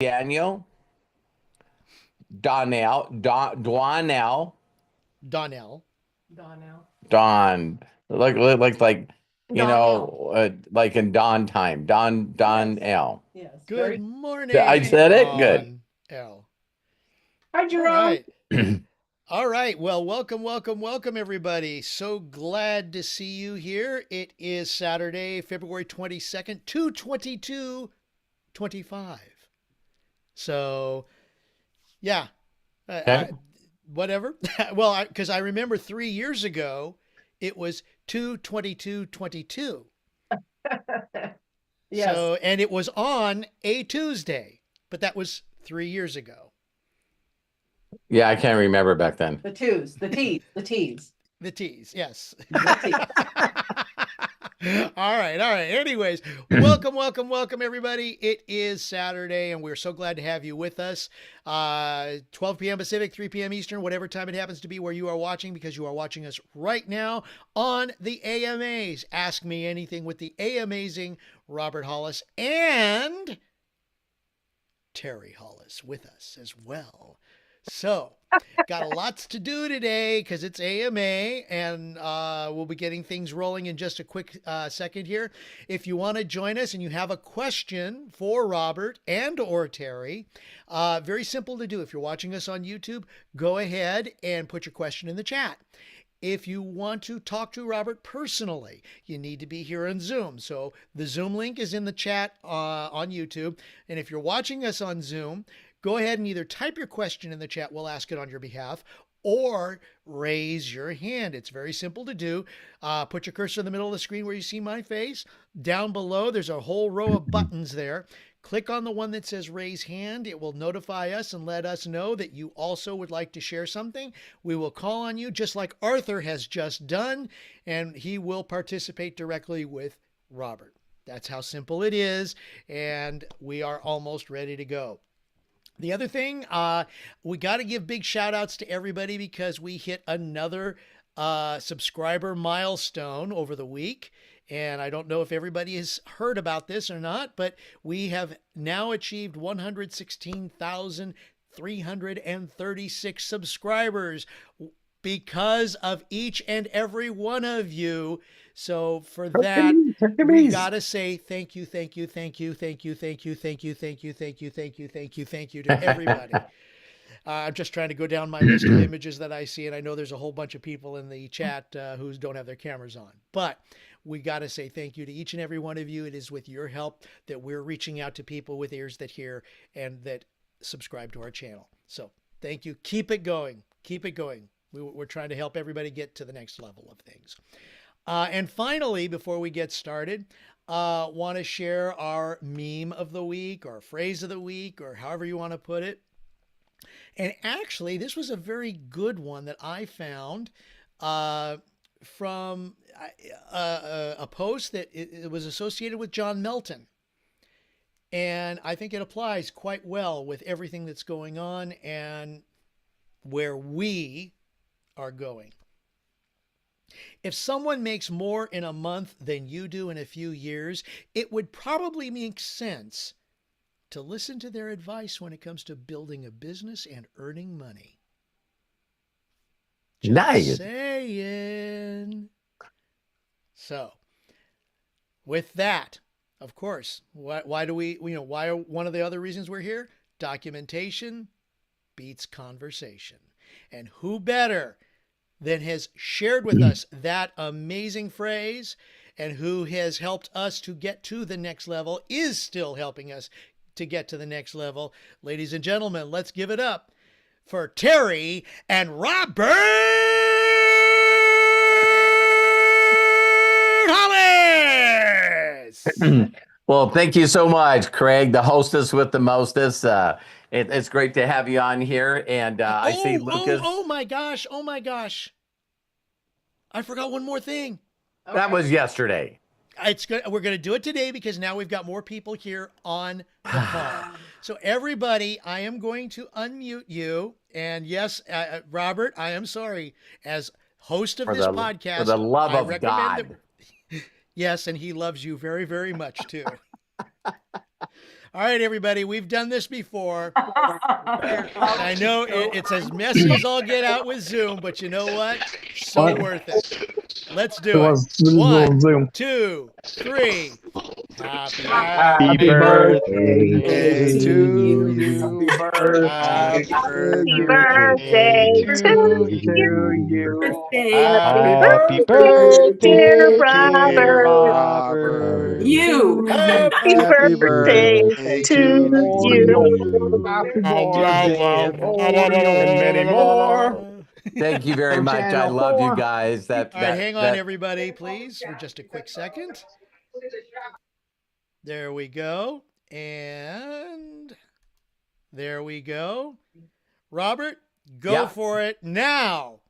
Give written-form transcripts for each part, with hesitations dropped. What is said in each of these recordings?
Daniel, Donnell, Dwannell, Donnell. Donnell. Don, like Donnell. like in Dawn time, Yes. Donnell. Yes. Good Very. I morning, said it good. Don L. Hi, All Jerome. right. All right. Well, welcome, everybody. So glad to see you here. It is Saturday, February 22nd, 2/22/25. So, yeah, Okay. whatever. Well, because I remember 3 years ago, it was 2/22/22. Yes. So, and it was on a Tuesday, but that was 3 years ago. Yeah, I can't remember back then. The twos, the T's, the T's. The T's, yes. The T's. All right. Anyways, welcome, everybody. It is Saturday, and we're so glad to have you with us. 12 p.m. Pacific, 3 p.m. Eastern, whatever time it happens to be where you are watching, because you are watching us right now on the AMAs. Ask Me Anything with the amazing Robert Hollis and Terry Hollis with us as well. So, got lots to do today because it's AMA, and we'll be getting things rolling in just a quick second here. If you want to join us and you have a question for Robert and or Terry, very simple to do. If you're watching us on YouTube, go ahead and put your question in the chat. If you want to talk to Robert personally, you need to be here on Zoom. So the Zoom link is in the chat on YouTube. And if you're watching us on Zoom, go ahead and either type your question in the chat, we'll ask it on your behalf, or raise your hand. It's very simple to do. Put your cursor in the middle of the screen where you see my face. Down below, there's a whole row of buttons there. Click on the one that says raise hand. It will notify us and let us know that you also would like to share something. We will call on you just like Arthur has just done, and he will participate directly with Robert. That's how simple it is, and we are almost ready to go. The other thing, we got to give big shout outs to everybody because we hit another subscriber milestone over the week. And I don't know if everybody has heard about this or not, but we have now achieved 116,336 subscribers because of each and every one of you. So for that, we got to say thank you to everybody. I'm just trying to go down my list of images that I see, and I know there's a whole bunch of people in the chat who don't have their cameras on. But we got to say thank you to each and every one of you. It is with your help that we're reaching out to people with ears that hear and that subscribe to our channel. So thank you. Keep it going. We're trying to help everybody get to the next level of things. And finally, before we get started, want to share our meme of the week or phrase of the week or however you want to put it. And actually, this was a very good one that I found from a post that it was associated with John Melton. And I think it applies quite well with everything that's going on and where we are going. If someone makes more in a month than you do in a few years, it would probably make sense to listen to their advice when it comes to building a business and earning money. Just Nice. saying. So, with that, of course, why do why are one of the other reasons we're here? Documentation beats conversation. And who better than has shared with us that amazing phrase and who has helped us to get to the next level, is still helping us to get to the next level. Ladies and gentlemen, let's give it up for Terry and Robert Hollis. Well, thank you so much, Craig, the hostess with the mostest. It's great to have you on here. And I see Lucas. Oh my gosh. I forgot one more thing. That was yesterday. It's good. We're going to do it today because now we've got more people here on the call. So everybody, I am going to unmute you. And yes, Robert, I am sorry. As host of this podcast, for the love of God. Yes, and he loves you very, very much too. All right, everybody, we've done this before. I know it's as messy as all get out with Zoom, but you know what? So What? worth it. Let's It do it. was really One, Zoom. 2, 3. Happy Happy birthday to you. Happy birthday Happy birthday to to you. you. Happy Happy birthday, dear birthday, dear Robert. Robert. You. Happy Happy birthday birthday to to you. Happy you. birthday and Oreo and many more. Thank you very From much. I Channel love you 4. guys. That All right, that hang on, that everybody, please, for just a quick second. There we go. And there we go. Robert, go Yeah. for it now.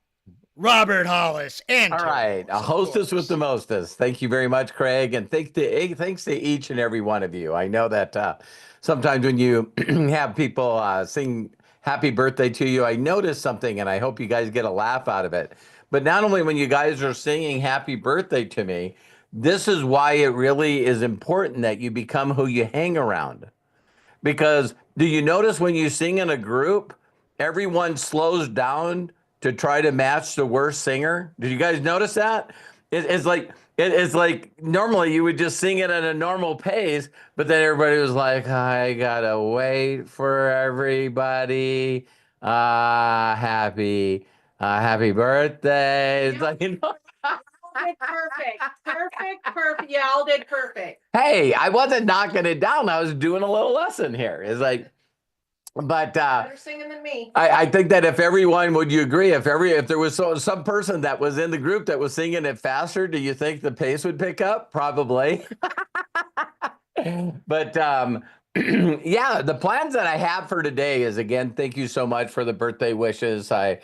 Robert Hollis and All right, a hostess with the mostest. Thank you very much, Craig, and thanks to each and every one of you. I know that sometimes when you have people sing happy birthday to you, I notice something, and I hope you guys get a laugh out of it. But not only when you guys are singing happy birthday to me, this is why it really is important that you become who you hang around. Because do you notice when you sing in a group, everyone slows down to try to match the worst singer? Did you guys notice that? It's like normally you would just sing it at a normal pace, but then everybody was like, I gotta wait for everybody. Happy birthday. It's like, Perfect. Y'all did perfect. hey, I wasn't knocking it down. I was doing a little lesson here. It's like, but Better singing than me. I think that if everyone, would you agree, if there was some person that was in the group that was singing it faster, do you think the pace would pick up? Probably. But yeah, the plans that I have for today is, again, thank you so much for the birthday wishes. I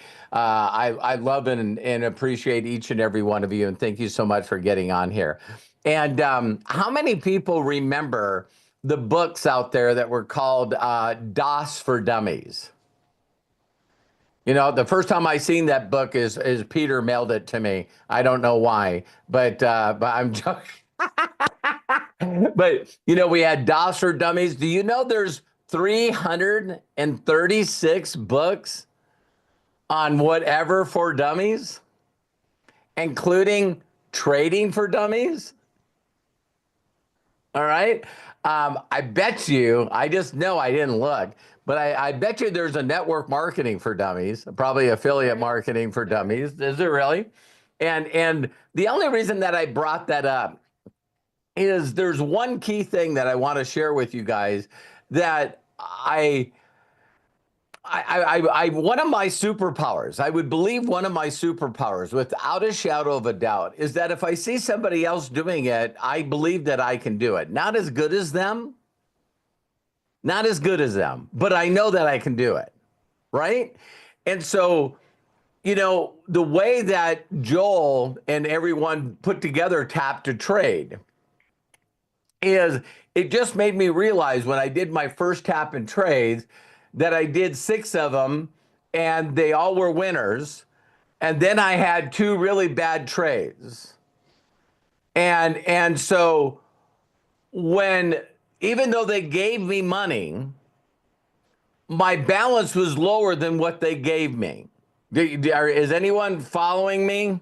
love and appreciate each and every one of you, and thank you so much for getting on here. And how many people remember the books out there that were called DOS for Dummies? You know, the first time I seen that book is Peter mailed it to me. I don't know why, but I'm joking. But you know, we had DOS for Dummies. Do you know there's 336 books on whatever for dummies, including trading for dummies? All right. I bet you, I just know I didn't look, but I bet you there's a network marketing for dummies, probably affiliate marketing for dummies. Is it really? And the only reason that I brought that up is there's one key thing that I want to share with you guys that I one of my superpowers, I would believe one of my superpowers, without a shadow of a doubt, is that if I see somebody else doing it, I believe that I can do it. Not as good as them, but I know that I can do it, right? And so, you know, the way that Joel and everyone put together Tap to Trade is, it just made me realize when I did my first tap and trades that I did 6 of them and they all were winners. And then I had 2 really bad trades. And so when, even though they gave me money, my balance was lower than what they gave me. Is anyone following me?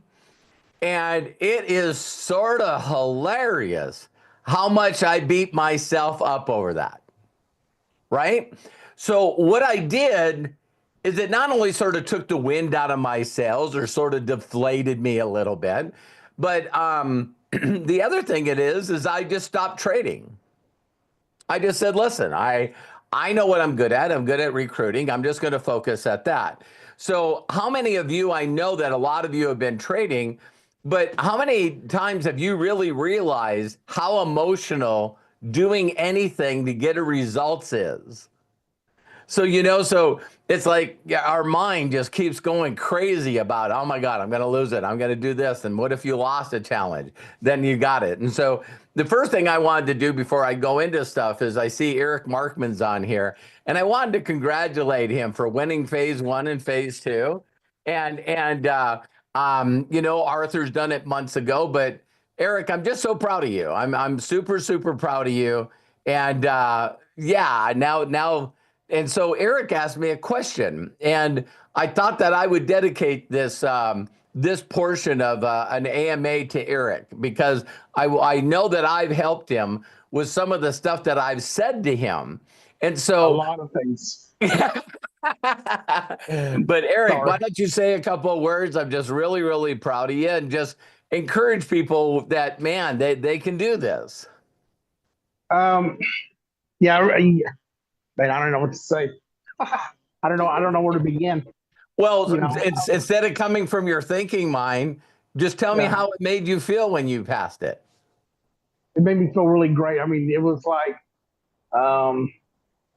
And it is sort of hilarious how much I beat myself up over that, right? So what I did is it not only sort of took the wind out of my sails or sort of deflated me a little bit, but the other thing it is I just stopped trading. I just said, listen, I know what I'm good at. I'm good at recruiting. I'm just going to focus at that. So how many of you, I know that a lot of you have been trading, but how many times have you really realized how emotional doing anything to get a results is? So, you know, so it's like our mind just keeps going crazy about, oh my God, I'm going to lose it. I'm going to do this. And what if you lost a challenge? Then you got it. And so the first thing I wanted to do before I go into stuff is I see Eric Markman's on here, and I wanted to congratulate him for winning phase 1 and phase 2. You know, Arthur's done it months ago, but Eric, I'm just so proud of you. I'm super, super proud of you. And Yeah, now, and so Eric asked me a question, and I thought that I would dedicate this portion of an AMA to Eric because I know that I've helped him with some of the stuff that I've said to him, and A so. lot of things. But Eric, why Sorry. don't you say a couple of words? I'm just really, really proud of you, and just encourage people that man, they can do this. Yeah, man, I don't know what to say. I don't know. I don't know where to begin. Well, You know, instead of coming from your thinking mind, just tell me Yeah. how it made you feel when you passed it. it made me feel really great. I mean, it was like,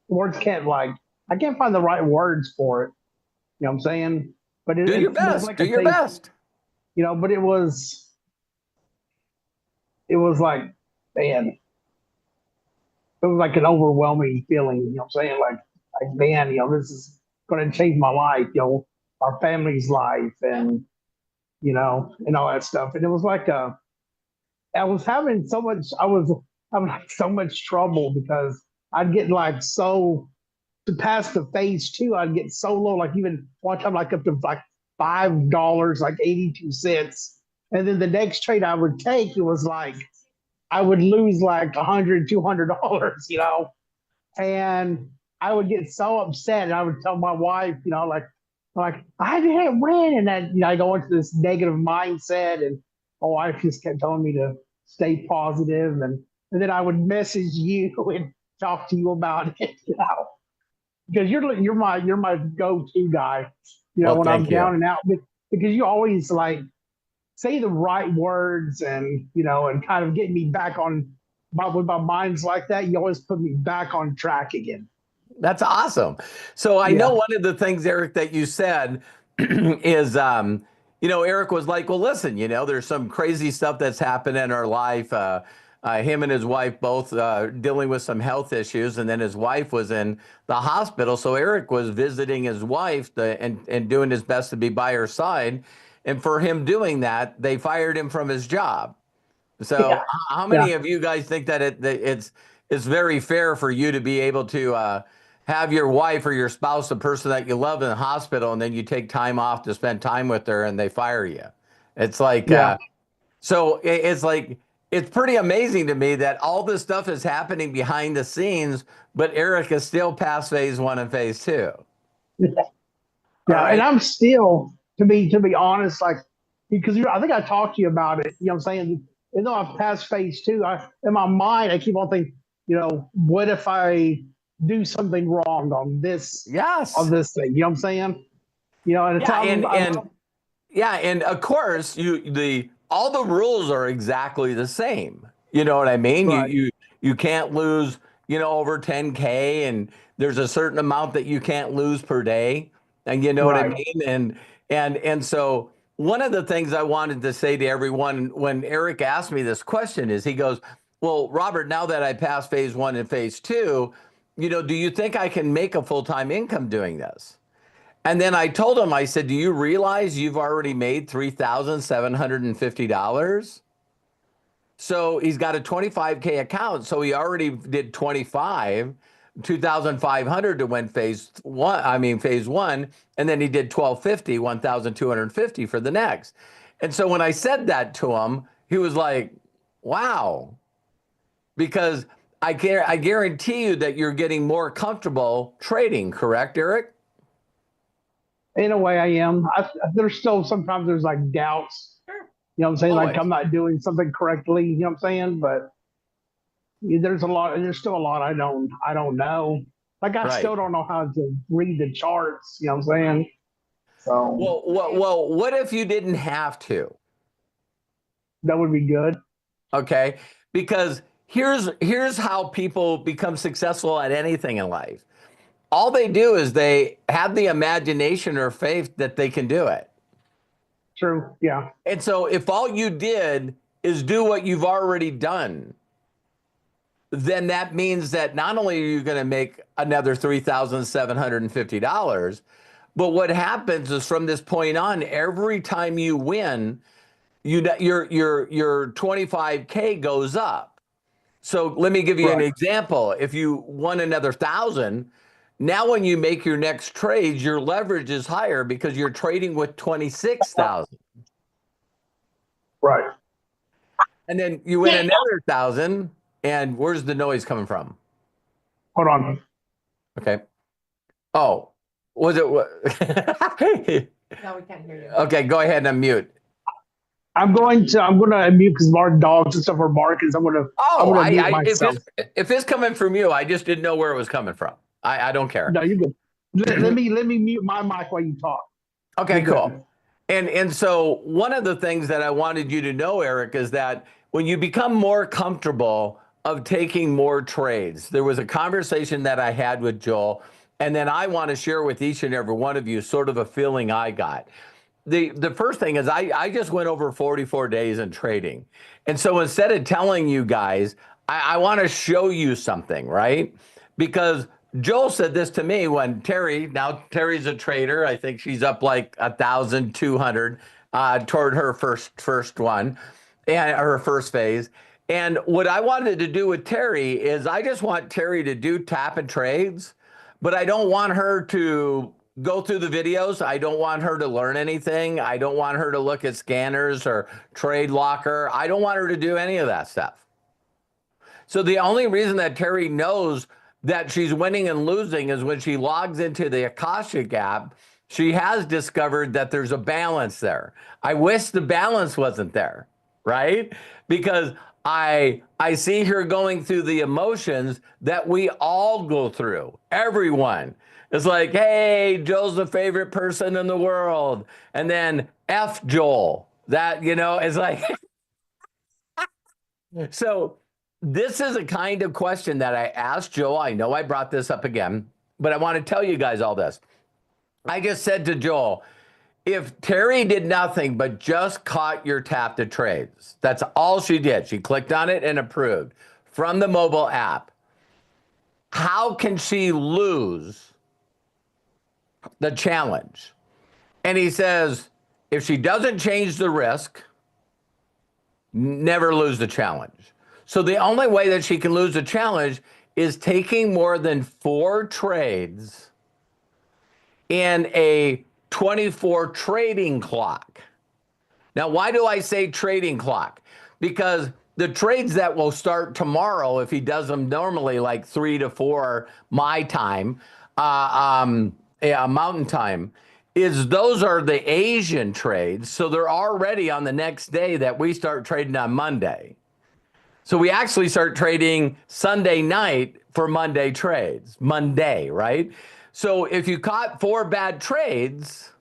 words can't I can't find the right words for it. You know what I'm saying? But Do your it was best. like Do a your thing, best. but it was like, man, it was like an overwhelming feeling. You know what I'm saying? Like man, this is going to change my life. Our family's life, and all that stuff. And it was like I was having so much. I was having like so much trouble because I'd get like so to pass the phase 2. I'd get so low, like even one time, like up to like $5, like 82 cents. And then the next trade I would take, it was like I would lose like $100, $200, and I would get so upset. And I would tell my wife, like I didn't win, and then I go into this negative mindset, and my wife just kept telling me to stay positive, and then I would message you and talk to you about it, because you're my go-to guy, Well, when I'm thank you. down and out, because you always like say the right words, and kind of get me back on when my mind's like that. You always put me back on track again. That's awesome. So I know Yeah, one of the things, Eric, that you said is, Eric was like, well, listen, there's some crazy stuff that's happened in our life. Him and his wife both dealing with some health issues, and then his wife was in the hospital. So Eric was visiting his wife and doing his best to be by her side. And for him doing that, they fired him from his job. So yeah, how yeah. many of you guys think that it's very fair for you to be able to have your wife or your spouse, the person that you love, in the hospital, and then you take time off to spend time with her, and they fire you? It's like Yeah. it's like it's pretty amazing to me that all this stuff is happening behind the scenes, but Eric is still past phase 1 and phase 2. All Yeah, and right. I'm still, to be honest, like, because I think I talked to you about it. You know what I'm saying? Even though I've passed phase 2, in my mind I keep on thinking, what if I do something wrong on this Yes. thing? You know what I'm saying? And it's Yeah, and yeah, and of course, all the rules are exactly the same. You know what I mean? You right, you you can't lose, over 10K, and there's a certain amount that you can't lose per day. And you know what I right. mean? And so one of the things I wanted to say to everyone when Eric asked me this question is he goes, "Well, Robert, now that I passed phase 1 and phase 2, do you think I can make a full-time income doing this?" And then I told him, I said, "Do you realize you've already made $3,750? So he's got a 25K account. So he already did 2,500 to win phase 1. And then he did 1,250, 1,250 for the next." And so when I said that to him, he was like, wow, because I guarantee you that you're getting more comfortable trading, correct, Eric? In a way, I am. There's still sometimes there's like doubts. Sure. You know what I'm saying? Like Always. I'm not doing something correctly. You know what I'm saying? But there's a lot. There's still a lot I don't know. Like I Right. still don't know how to read the charts. You know what I'm saying? So Well, what if you didn't have to? that would be good. Okay, because here's how people become successful at anything in life. All they do is they have the imagination or faith that they can do it. True. Yeah. And so if all you did is do what you've already done, then that means that not only are you going to make another $3,750, but what happens is from this point on, every time you win, your 25K goes up. So let me give you an Right. example. If you won another 1,000, now when you make your next trades, your leverage is higher because you're trading with 26,000. Right. And then you win another 1,000, and where's the noise coming from? Hold on. Okay. Oh, was it what? No, we can't hear you. Okay, go ahead and unmute. I'm gonna unmute because our dogs and stuff are barking. So I'm gonna mute myself. If it's coming from you, I just didn't know where it was coming from. I don't care. No, you're good. Let me mute my mic while you talk. Okay, You're cool. good. And so one of the things that I wanted you to know, Eric, is that when you become more comfortable of taking more trades, there was a conversation that I had with Joel, and then I want to share with each and every one of you sort of a feeling I got. The first thing is I just went over 44 days in trading. And so instead of telling you guys, I want to show you something, right? Because Joel said this to me when Terry's a trader. I think she's up like 1,200 toward her first one and her first phase. And what I wanted to do with Terry is I just want Terry to do tap and trades, but I don't want her to go through the videos. I don't want her to learn anything. I don't want her to look at scanners or trade locker. I don't want her to do any of that stuff. So the only reason that Terry knows that she's winning and losing is when she logs into the Akashic app, she has discovered that there's a balance there. I wish the balance wasn't there, right? Because I see her going through the emotions that we all go through. Everyone. It's like, hey, Joel's the favorite person in the world. And then F Joel. That, is like, so this is a kind of question that I asked Joel. I know I brought this up again, but I want to tell you guys all this. I just said to Joel, if Terry did nothing but just caught your tap to trades, that's all she did. She clicked on it and approved from the mobile app. How can she lose the challenge? And he says, if she doesn't change the risk, never lose the challenge. So the only way that she can lose the challenge is taking more than 4 trades in a 24 trading clock. Now, why do I say trading clock? Because the trades that will start tomorrow, if he does them normally like 3 to 4 my time, mountain time, those are the Asian trades. So they're already on the next day that we start trading on Monday. So we actually start trading Sunday night for Monday trades, Monday, right? So if you caught 4 bad trades,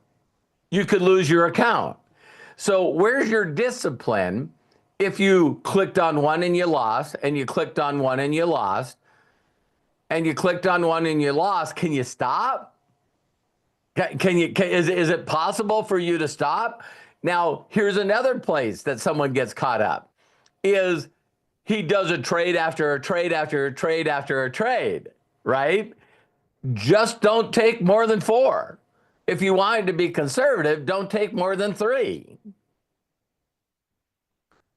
you could lose your account. So where's your discipline if you clicked on one and you lost, and you clicked on one and you lost, and you clicked on one and you lost? Can you stop? Is it possible for you to stop? Now, here's another place that someone gets caught up is he does a trade after a trade after a trade after a trade, right? Just don't take more than 4. If you wanted to be conservative, don't take more than 3.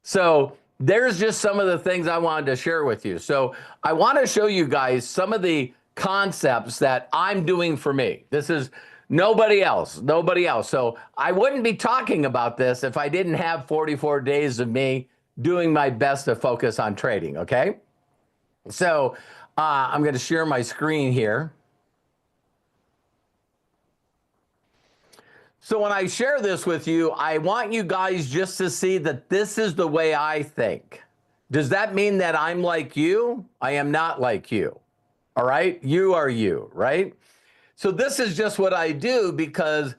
So there's just some of the things I wanted to share with you. So I want to show you guys some of the concepts that I'm doing for me. This is nobody else. So I wouldn't be talking about this if I didn't have 44 days of me doing my best to focus on trading, okay? So I'm going to share my screen here. So when I share this with you, I want you guys just to see that this is the way I think. Does that mean that I'm like you? I am not like you, all right? You are you, right? So this is just what I do because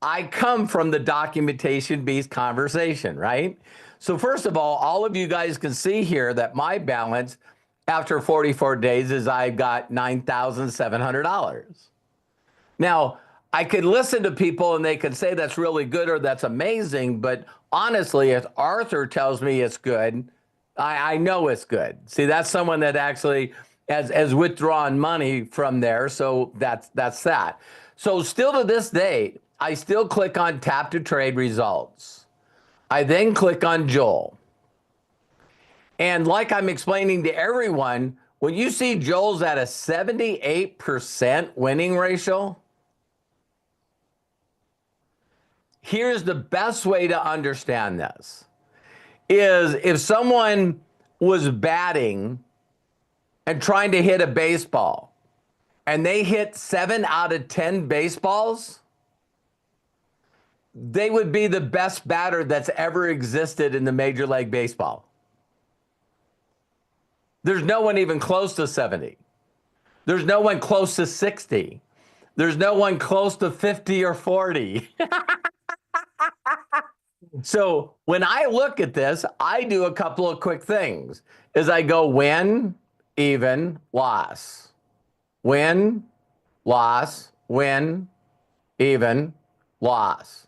I come from the documentation-based conversation, right? So first of all of you guys can see here that my balance after 44 days is I've got $9,700. Now, I could listen to people and they could say that's really good or that's amazing, but honestly, if Arthur tells me it's good, I know it's good. See, that's someone that actually has withdrawn money from there, so that's that. So still to this day, I still click on tap to trade results. I then click on Joel. And like I'm explaining to everyone, when you see Joel's at a 78% winning ratio, here's the best way to understand this is if someone was batting and trying to hit a baseball and they hit 7 out of 10 baseballs, they would be the best batter that's ever existed in the Major League Baseball. There's no one even close to 70. There's no one close to 60. There's no one close to 50 or 40. So when I look at this, I do a couple of quick things. Is I go win, even, loss. Win, loss, win, even, loss.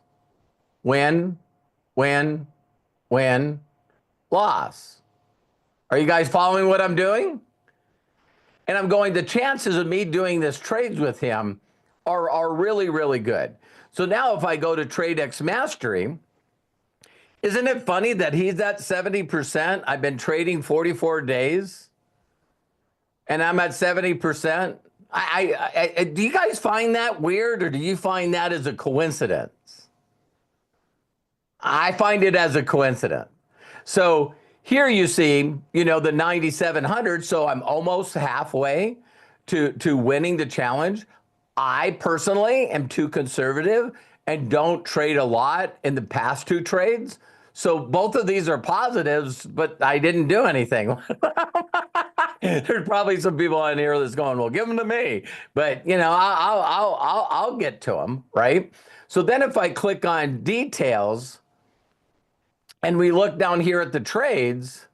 Win, win, win, loss. Are you guys following what I'm doing? And I'm going, the chances of me doing this trades with him are really, really good. So now if I go to TradeX Mastery, isn't it funny that he's at 70%? I've been trading 44 days and I'm at 70%. Do you guys find that weird, or do you find that as a coincidence? I find it as a coincidence. So here you see, the 9,700. So I'm almost halfway to winning the challenge. I personally am too conservative and don't trade a lot in the past 2 trades. So both of these are positives, but I didn't do anything. There's probably some people on here that's going, well, give them to me. But I'll get to them, right? So then if I click on details and we look down here at the trades,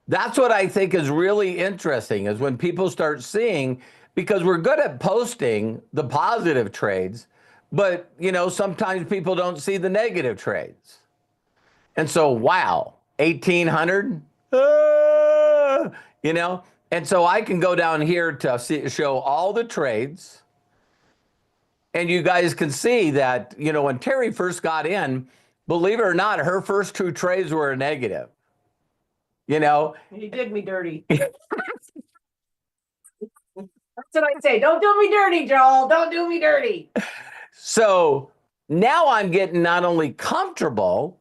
that's what I think is really interesting, is when people start seeing, because we're good at posting the positive trades, but sometimes people don't see the negative trades. And so, wow, 1,800, and so I can go down here to show all the trades. And you guys can see that, when Terry first got in, believe it or not, her first 2 trades were a negative. He did me dirty. That's what I say. Don't do me dirty, Joel. Don't do me dirty. So now I'm getting not only comfortable,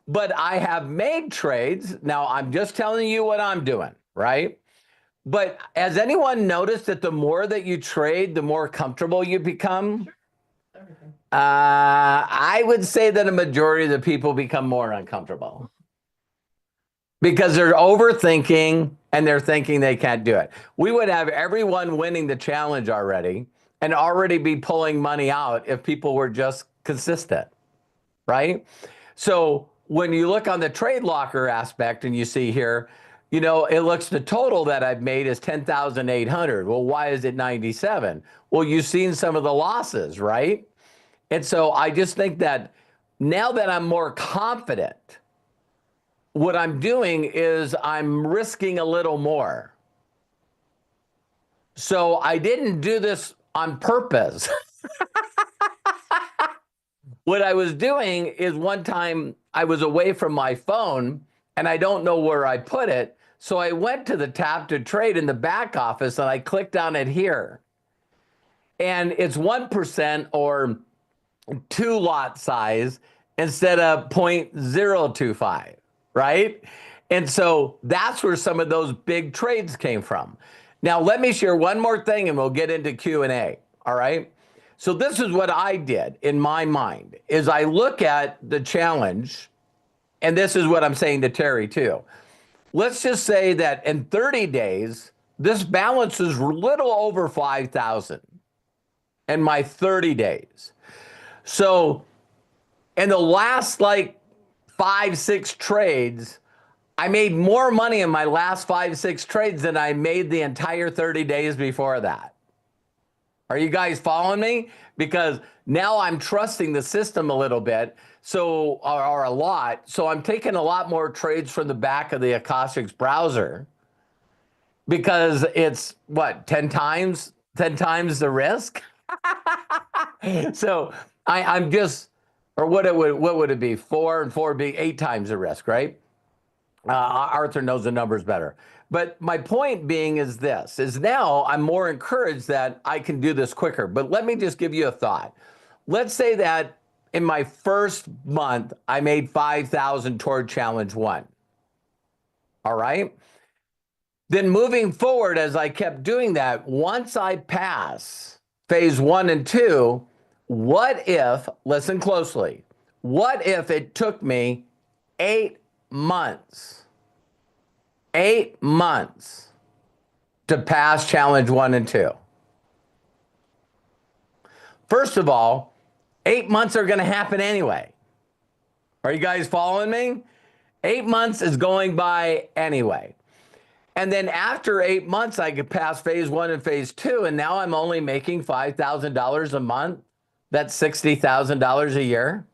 but I have made trades. Now I'm just telling you what I'm doing, right? But has anyone noticed that the more that you trade, the more comfortable you become? I would say that a majority of the people become more uncomfortable because they're overthinking and they're thinking they can't do it. We would have everyone winning the challenge already and already be pulling money out if people were just consistent, right? So when you look on the trade locker aspect and you see here, it looks, the total that I've made is 10,800. Well, why is it 97? Well, you've seen some of the losses, right? And so I just think that now that I'm more confident, what I'm doing is I'm risking a little more. So I didn't do this on purpose. What I was doing is, one time I was away from my phone and I don't know where I put it. So I went to the tap to trade in the back office and I clicked on it here. And it's 1% or 2 lot size instead of 0.025, right? And so that's where some of those big trades came from. Now, let me share one more thing and we'll get into Q&A, all right? So this is what I did in my mind, is I look at the challenge, and this is what I'm saying to Terry too. Let's just say that in 30 days, this balance is a little over 5,000 in my 30 days. So in the last 5, 6 trades, I made more money in my last 5, 6 trades than I made the entire 30 days before that. Are you guys following me? Because now I'm trusting the system a little bit, or a lot. So I'm taking a lot more trades from the back of the Acostics browser because it's 10 times the risk. So I'm just, or what would it be? 4 and 4 would be 8 times the risk, right? Arthur knows the numbers better. But my point being is this, is now I'm more encouraged that I can do this quicker. But let me just give you a thought. Let's say that in my first month, I made 5,000 toward challenge 1. All right. Then moving forward, as I kept doing that, once I pass phase 1 and 2, what if, listen closely, what if it took me 8 months? 8 months to pass challenge 1 and 2. First of all, 8 months are going to happen anyway. Are you guys following me? 8 months is going by anyway. And then after 8 months, I could pass phase 1 and phase 2, and now I'm only making $5,000 a month. That's $60,000 a year.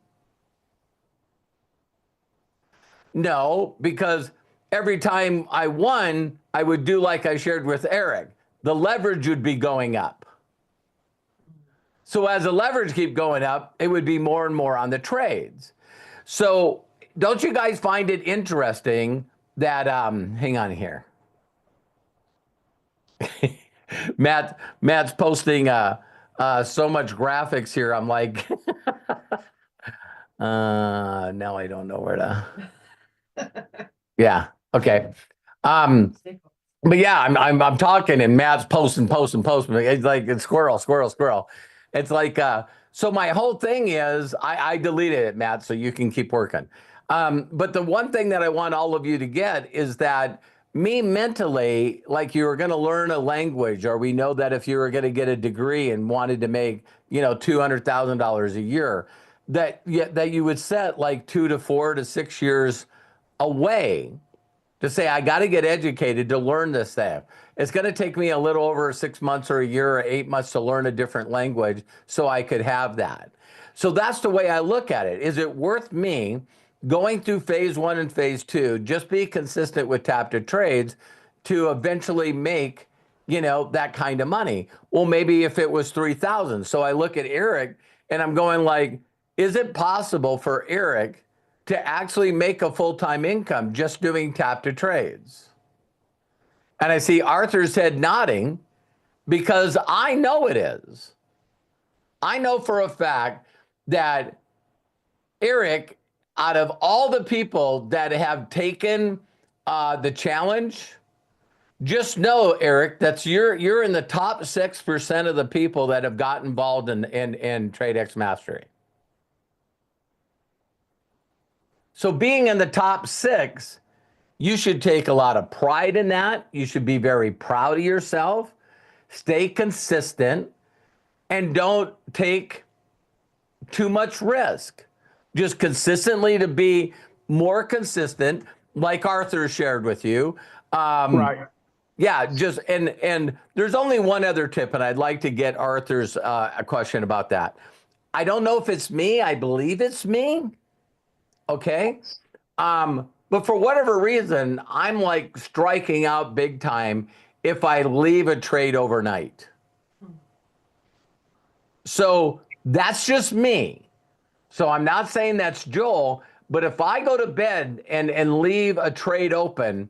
No, because every time I won, I would do like I shared with Eric. The leverage would be going up. So as the leverage keep going up, it would be more and more on the trades. So don't you guys find it interesting that, hang on here. Matt's posting so much graphics here. I'm like, now I don't know where to. Yeah. Okay. But yeah, I'm talking and Matt's posting. It's like it's squirrel. It's like so my whole thing is I deleted it, Matt, so you can keep working. But the one thing that I want all of you to get is that me mentally, like you were going to learn a language, or we know that if you were going to get a degree and wanted to make, $200,000 a year, that you would set like 2 to 4 to 6 years away to say, I got to get educated to learn this thing. It's going to take me a little over 6 months or a year or 8 months to learn a different language so I could have that. So that's the way I look at it. Is it worth me going through phase 1 and phase 2, just be consistent with tap to trades to eventually make, that kind of money? Well, maybe if it was 3,000. So I look at Eric and I'm going like, is it possible for Eric to actually make a full-time income just doing tap to trades? And I see Arthur's head nodding because I know it is. I know for a fact that Eric, out of all the people that have taken the challenge, just know, Eric, that's you're in the top 6% of the people that have got involved in TradeX Mastery. So being in the top 6, you should take a lot of pride in that. You should be very proud of yourself. Stay consistent and don't take too much risk. Just consistently to be more consistent, like Arthur shared with you. Right. Yeah, just and there's only one other tip, and I'd like to get Arthur's a question about that. I don't know if it's me. I believe it's me. Okay. But for whatever reason, I'm like striking out big time if I leave a trade overnight. So that's just me. So I'm not saying that's Joel, but if I go to bed and leave a trade open,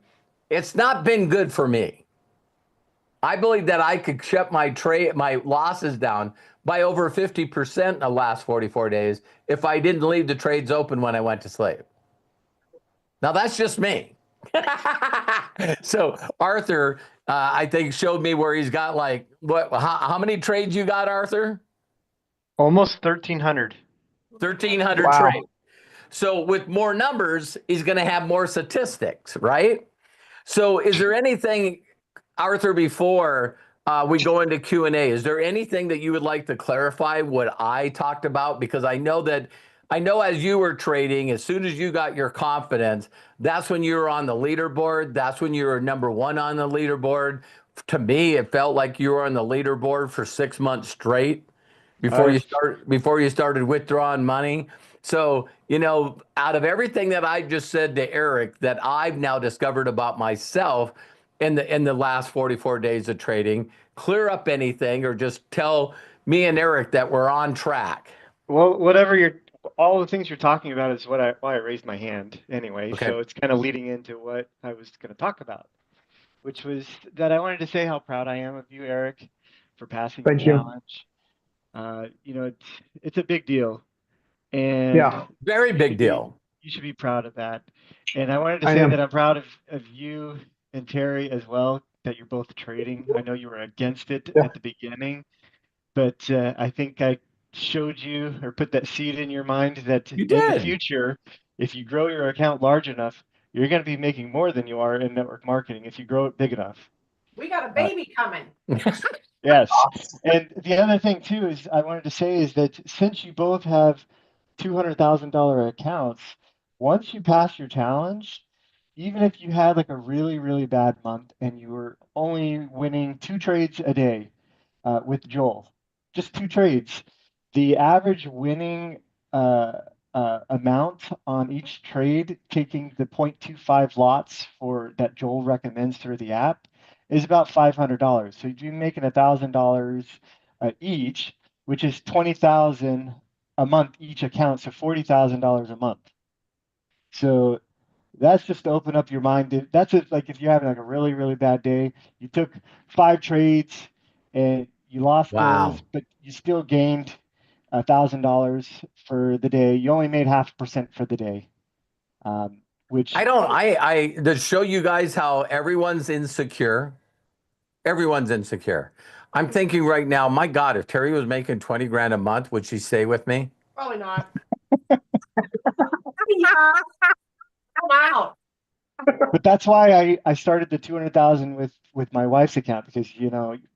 it's not been good for me. I believe that I could shut my losses down by over 50% in the last 44 days if I didn't leave the trades open when I went to sleep. Now that's just me. So Arthur, I think showed me where he's got like, how many trades you got, Arthur? Almost 1,300. 1,300 Wow. trades. So with more numbers, he's going to have more statistics, right? So is there anything, Arthur, before we go into Q&A, is there anything that you would like to clarify what I talked about? Because I know as you were trading, as soon as you got your confidence, that's when you were on the leaderboard. That's when you were number 1 on the leaderboard. To me, it felt like you were on the leaderboard for 6 months straight before you started withdrawing money. So, out of everything that I just said to Eric that I've now discovered about myself in the last 44 days of trading, clear up anything or just tell me and Eric that we're on track. Well, whatever all the things you're talking about is why I raised my hand anyway. Okay. So it's kind of leading into what I was going to talk about, which was that I wanted to say how proud I am of you, Eric, for passing your Thank you. challenge. It's a big deal, and Yeah, Very big deal. you should be proud of that. And I wanted to I say am. that I'm proud of you and Terry as well, that you're both trading. I know you were against it Yeah. at the beginning, but I think I showed you or put that seed in your mind that You in the did. future, if you grow your account large enough, you're going to be making more than you are in network marketing if you grow it big enough. We got a baby coming. Yes. And the other thing too is I wanted to say is that since you both have $200,000 accounts, once you pass your challenge, even if you had like a really, really bad month and you were only winning 2 trades a day with Joel, just 2 trades, the average winning amount on each trade, taking the 0.25 lots for that Joel recommends through the app, is about $500. So you'd be making $1,000 each, which is 20,000 a month each account, so $40,000 a month. So that's just to open up your mind. That's just like if you're having like a really, really bad day, you took 5 trades and you lost Wow. those, but you still gained $1,000 for the day. You only made 0.5% for the day, which I to show you guys how everyone's insecure. Everyone's insecure. I'm thinking right now, my God, if Terry was making 20 grand a month, would she stay with me? Probably not. I'm out. but that's why I started the 200,000 with my wife's account because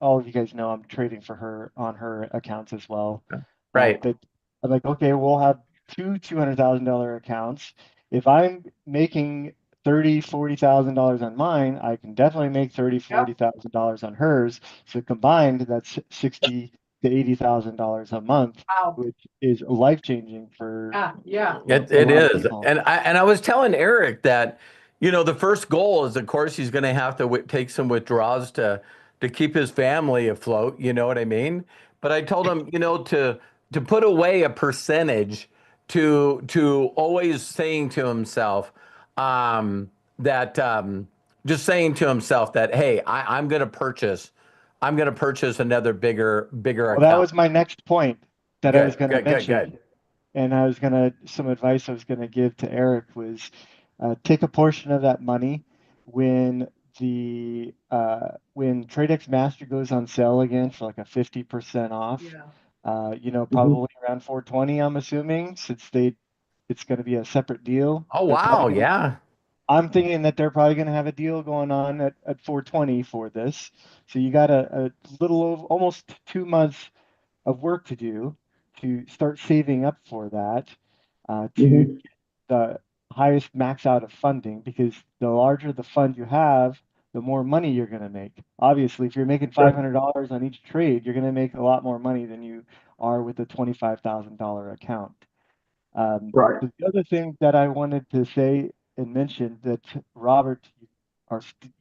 all of you guys know I'm trading for her on her accounts as well. Right. But I'm like, okay, we'll have two $200,000 accounts. If I'm making $30,000-$40,000 on mine, I can definitely make $30,000-$40,000 on hers. So combined, that's $60,000-$80,000 a month, Wow. which is life changing for Yeah. It a it lot of is. people. And I was telling Eric that, the first goal is, of course, he's going to have to take some withdrawals to keep his family afloat. You know what I mean? But I told him, to put away a percentage to always saying to himself, that just saying to himself that, hey, I'm going to purchase another bigger Well, that account. was my next point that I was Good, going to good, good, mention. good. And some advice I was going to give to Eric was take a portion of that money when when TradeX Master goes on sale again for like a 50% off. Yeah. Probably around 420, I'm assuming, since it's going to be a separate deal. Oh, They're probably wow. gonna, Yeah. I'm thinking that they're probably going to have a deal going on at 420 for this. So you got a little over almost 2 months of work to do to start saving up for that, to Mhm. get the highest max out of funding, because the larger the fund you have, the more money you're going to make. Obviously, if you're making $500 on each trade, you're going to make a lot more money than you are with a $25,000 account. Right. The other thing that I wanted to say and mention that Robert, you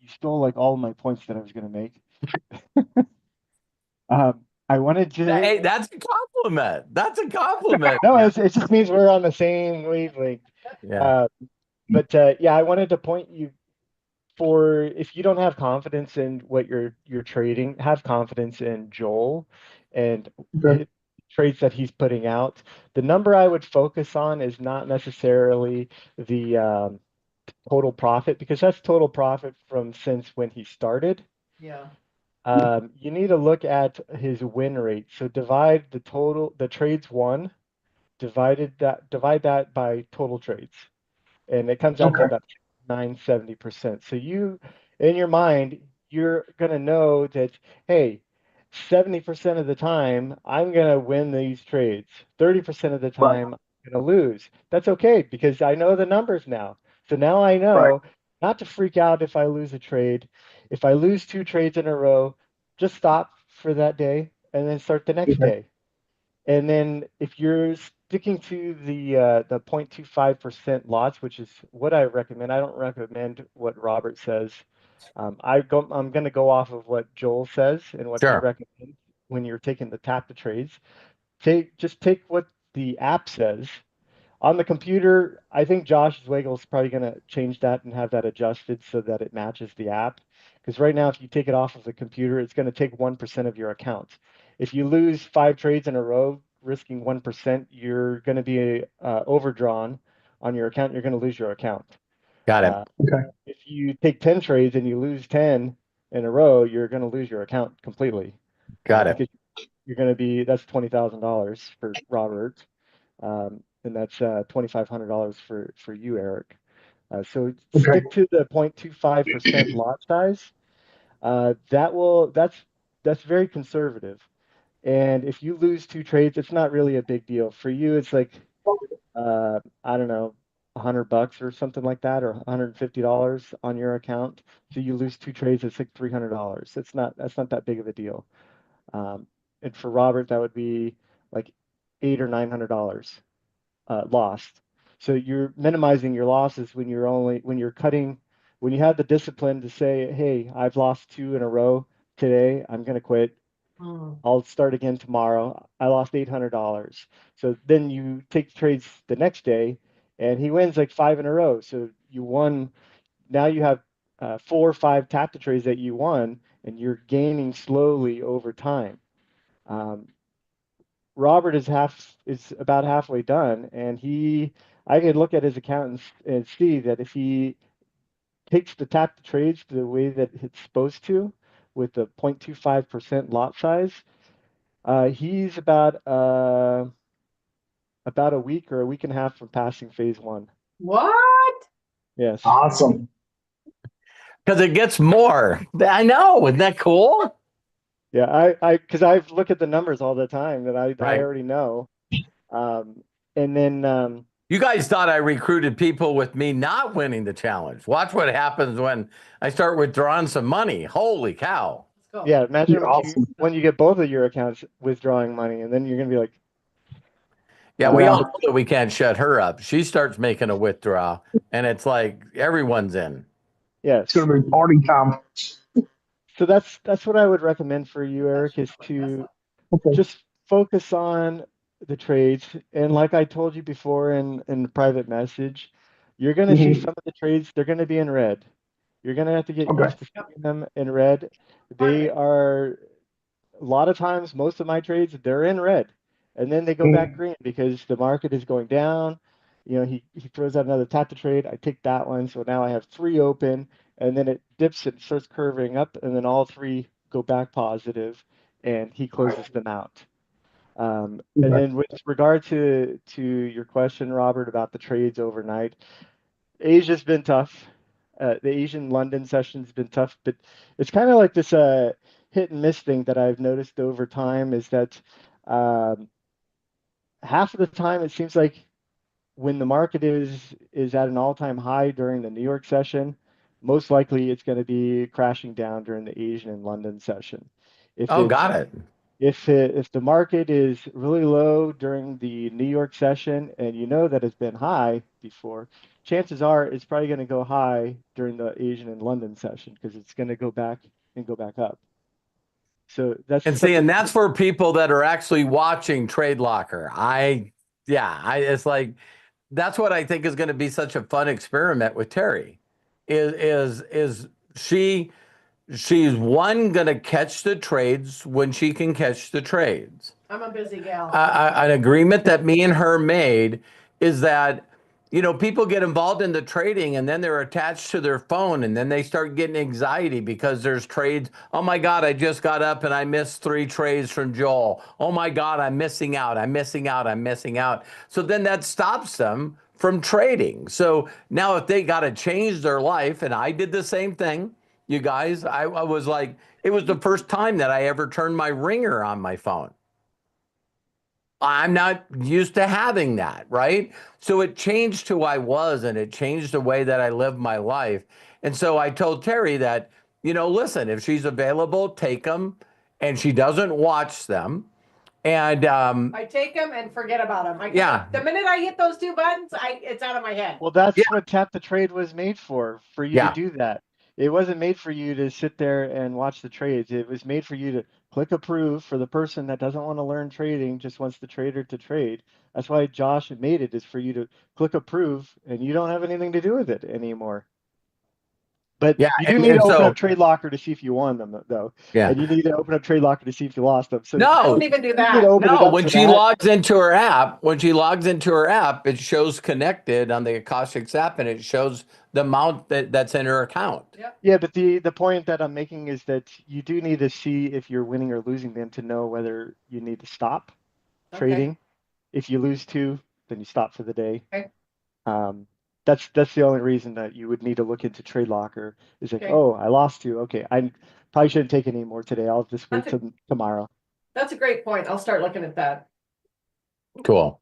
stole like all of my points that I was going to make. I wanted to. Hey, that's a compliment. That's a compliment. No, it just means we're on the same wavelength. Yeah. Uh, but yeah, I wanted to point you for if you don't have confidence in what you're trading, have confidence in Joel and Okay. his trades that he's putting out. The number I would focus on is not necessarily the total profit, because that's total profit from since when he started. Yeah. You need to look at his win rate. So divide the trades won, divide that by total trades, and it comes out to Okay. about 970%. So in your mind, you're gonna know that, hey, 70% of the time I'm gonna win these trades. 30% of the Right. time I'm gonna lose. That's okay because I know the numbers now. So now I Right. know not to freak out if I lose a trade. If I lose 2 trades in a row, just stop for that day and then start the next Okay. day. And then if you're sticking to the 0.25% lots, which is what I recommend, I don't recommend what Robert says. I'm going to go off of what Joel says and what he Sure. recommends when you're taking the tap to trades. Just take what the app says On the computer, I think Josh Zwagel is probably going to change that and have that adjusted so that it matches the app. Because right now, if you take it off of the computer, it's going to take 1% of your account. If you lose 5 trades in a row, risking 1%, you're going to be overdrawn on your account. You're going to lose your account. Got it. Okay. If you take 10 trades and you lose 10 in a row, you're going to lose your account completely. Got it. Because you're going to be, that's $20,000 for Robert. And that's $2,500 for you, Eric. So Okay. stick to the 0.25% lot size. That's very conservative. And if you lose 2 trades, it's not really a big deal. For you, it's like I don't know, $100 or something like that, or $150 on your account. So you lose 2 trades, it's like $300. That's not that big of a deal. And for Robert, that would be like $800 or $900 lost. So you're minimizing your losses when you're cutting, when you have the discipline to say, hey, I've lost 2 in a row today, I'm going to quit. I'll start again tomorrow. I lost $800. So then you take trades the next day and he wins like 5 in a row. So you won. Now you have 4 or 5 tap to trades that you won and you're gaining slowly over time. Robert is about halfway done, and I could look at his account and see that if he takes the tap to trades the way that it's supposed to, with the 0.25% lot size, he's about a week or a week and a half from passing phase 1. What? Yes. Awesome. Because it gets more. I know. Isn't that cool? Yeah, because I've looked at the numbers all the time that I Right. already know. And then You guys thought I recruited people with me not winning the challenge. Watch what happens when I start withdrawing some money. Holy cow. Let's go. yeah, imagine You're awesome. when you get both of your accounts withdrawing money, and then you're gonna be like, Yeah, we all Yeah. know that we can't shut her up. She starts making a withdrawal, and it's like everyone's in. yes. It's going to be party time. So that's what I would recommend for you, Eric, is to Okay. just focus on the trades. And like I told you before in the private message, you're going to see some of the trades, they're going to be in red. You're going to have to get Okay. used to seeing them in red. They are, a lot of times, most of my trades, they're in red. And then they go back green because the market is going down. You know, he throws out another tap to trade. I take that one. So now I have 3 open, and then it dips and starts curving up, and then all 3 go back positive, and he closes them out. And then with regard to your question, Robert, about the trades overnight, Asia's been tough. The Asian London session's been tough, but it's kind of like this hit and miss thing that I've noticed over time is that half of the time it seems like when the market is at an all-time high during the New York session, most likely it's going to be crashing down during the Asian and London session. Oh, got it. If the market is really low during the New York session and you know that it's been high before, chances are it's probably going to go high during the Asian and London session because it's going to go back and go back up. So And that's for people that are actually watching Trade Locker. It's like that's what I think is going to be such a fun experiment with Terry. Is she's going to catch the trades when she can catch the trades. I'm a busy gal. An agreement that me and her made is that, people get involved in the trading and then they're attached to their phone and then they start getting anxiety because there's trades. Oh my God, I just got up and I missed 3 trades from Joel. Oh my God, I'm missing out. I'm missing out. I'm missing out. So then that stops them from trading. So now if they got to change their life, and I did the same thing, you guys, I was like, it was the first time that I ever turned my ringer on my phone. I'm not used to having that, right? So it changed who I was and it changed the way that I lived my life. And so I told Terry that, listen, if she's available, take them. And she doesn't watch them. And I take them and forget about them. The minute I hit those 2 buttons, it's out of my head. Well, that's what Tap the Trade was made for you to do that. It wasn't made for you to sit there and watch the trades. It was made for you to click approve for the person that doesn't want to learn trading, just wants the trader to trade. That's why Josh made it, is for you to click approve and you don't have anything to do with it anymore. But Yeah, you do and, need to and open so up Trade Locker to see if you won them, though. yeah. And you need to open up Trade Locker to see if you lost them. So I No, don't even do you need to that. open it no. up When for she that. logs into her app, it shows connected on the Akashic app, and it shows the amount that's in her account. Yep. Yeah, but the point that I'm making is that you do need to see if you're winning or losing them to know whether you need to stop Okay. trading. If you lose two, then you stop for the day. Okay. That's the only reason that you would need to look into Trade Locker, is like, Okay. oh, I lost two. Okay, I probably shouldn't take any more today. I'll just wait That's till tomorrow. That's a great point. I'll start looking at that. Cool.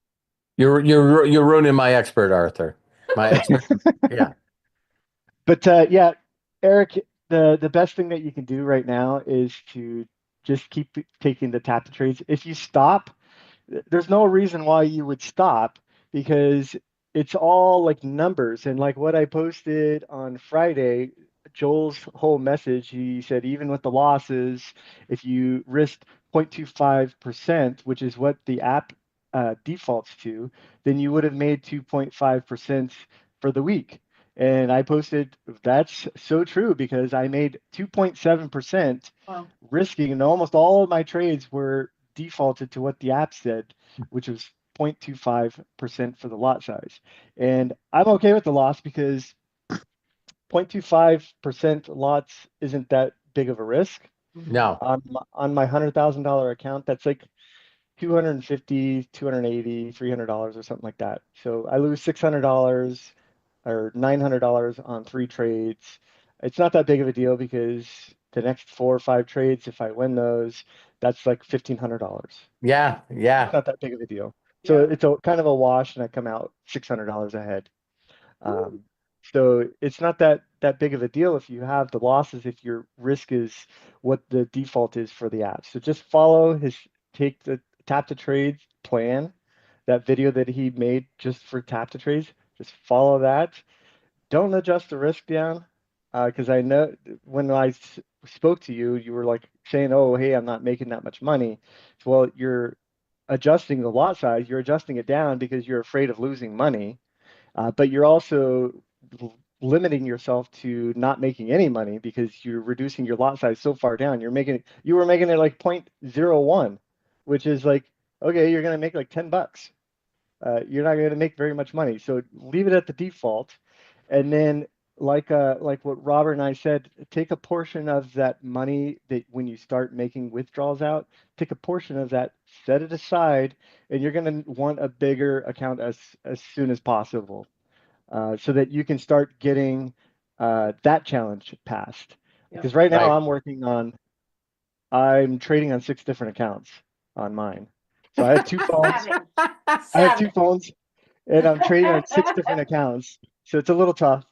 You're ruining my expert, Arthur. My expert. Yeah. But yeah, Eric, the best thing that you can do right now is to just keep taking the tap to trades. If you stop, there's no reason why you would stop, because it's all like numbers. And like what I posted on Friday, Joel's whole message, he said, even with the losses, if you risked 0.25%, which is what the app defaults to, then you would have made 2.5% for the week. And I posted, that's so true, because I made 2.7%. Wow. Risking, and almost all of my trades were defaulted to what the app said, which was 0.25% for the lot size. And I'm okay with the loss, because 0.25% lots isn't that big of a risk. No. On my $100,000 account, that's like 250, 280, $300 or something like that. So I lose $600 or $900 on 3 trades. It's not that big of a deal, because the next 4 or 5 trades, if I win those, that's like $1,500. Yeah. Yeah. It's not that big of a deal. So Yeah. it's a kind of a wash, and I come out $600 ahead. So it's not that big of a deal if you have the losses, if your risk is what the default is for the app. So just follow take the tap to trade plan, that video that he made just for tap to trades. Just follow that. Don't adjust the risk down, because I know when I spoke to you, you were like saying, "Oh, hey, I'm not making that much money." So, well, you're adjusting the lot size. You're adjusting it down because you're afraid of losing money, but you're also limiting yourself to not making any money, because you're reducing your lot size so far down. You were making it like 0.01, which is like, okay, you're gonna make like $10. You're not going to make very much money. So leave it at the default. And then like what Robert and I said, take a portion of that money that when you start making withdrawals out, take a portion of that, set it aside, and you're going to want a bigger account as soon as possible, so that you can start getting that challenge passed. Yeah. Because right now Right. I'm trading on 6 different accounts on mine. So I have 2 phones. Savage. I have 2 Savage. phones, and I'm trading on 6 different accounts. So it's a little tough.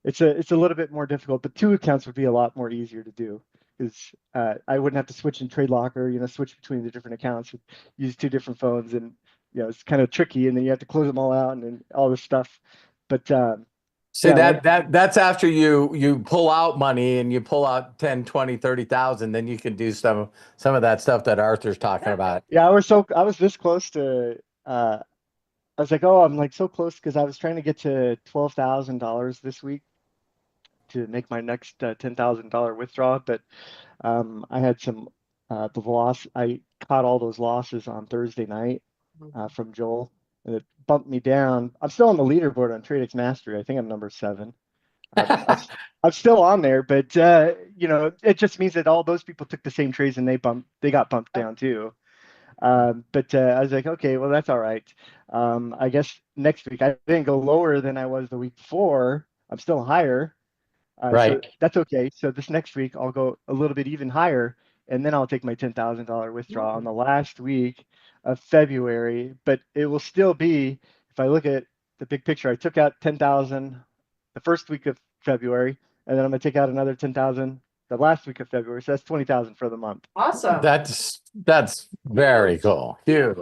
It's a little bit more difficult, but 2 accounts would be a lot more easier to do, because I wouldn't have to switch in Trade Locker, switch between the different accounts, use 2 different phones, and it's kind of tricky, and then you have to close them all out and then all this stuff. But See, yeah, like that's after you pull out money and you pull out 10, 20, 30,000, then you can do some of that stuff that Arthur's talking about. yeah, I was this close to. I was like, oh, I'm like so close, because I was trying to get to $12,000 this week to make my next $10,000 withdrawal, but I had some the loss. I caught all those losses on Thursday night from Joel, and it bumped me down. I'm still on the leaderboard on TradeX Mastery. I think I'm number 7. I'm still on there, but it just means that all those people took the same trades and they got bumped down too. But I was like, okay, well, that's all right. I guess next week I didn't go lower than I was the week before. I'm still higher. So Right. that's okay. So this next week I'll go a little bit even higher, and then I'll take my $10,000 withdrawal on the last week of February. But it will still be, if I look at the big picture, I took out 10,000 the first week of February, and then I'm gonna take out another 10,000 the last week of February. So that's 20,000 for the month. Awesome. That's very cool. Huge.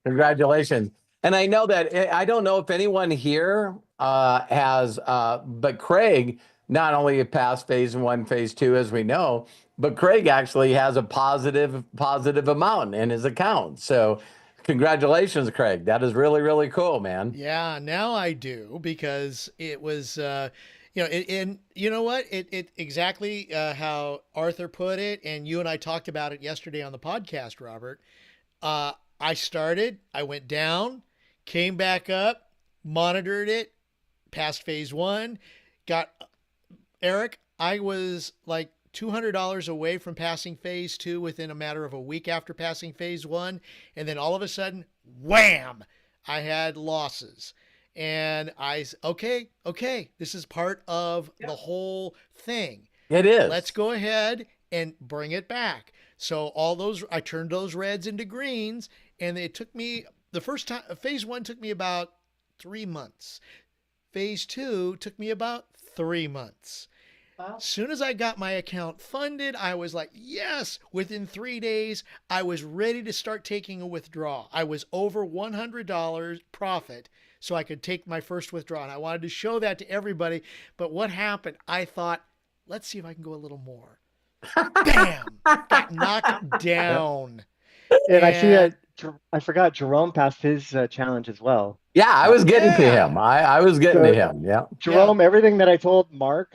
Congratulations. And I know that I don't know if anyone here has but Craig not only passed phase 1, phase 2, as we know, but Craig actually has a positive amount in his account. So congratulations, Craig. That is really, really cool, man. Yeah, now I do, because it was, and you know what? It exactly how Arthur put it, and you and I talked about it yesterday on the podcast, Robert. I went down, came back up, monitored it, passed phase one, got Eric. I was like $200 away from passing phase two within a matter of a week after passing phase one. And then all of a sudden, wham, I had losses. And okay, this is part of the whole thing. It is. Let's go ahead and bring it back. So I turned those reds into greens, and it took me, the first time, phase one took me about 3 months. Phase two took me about 3 months. Wow. As soon as I got my account funded, I was like, yes, within 3 days, I was ready to start taking a withdrawal. I was over $100 profit, so I could take my first withdrawal. And I wanted to show that to everybody. But what happened? I thought, let's see if I can go a little more. Bam! Got knocked down. And I see that I forgot Jerome passed his challenge as well. Yeah, I was getting to Yeah. him. I was getting to him. Yeah. Jerome, everything that I told Eric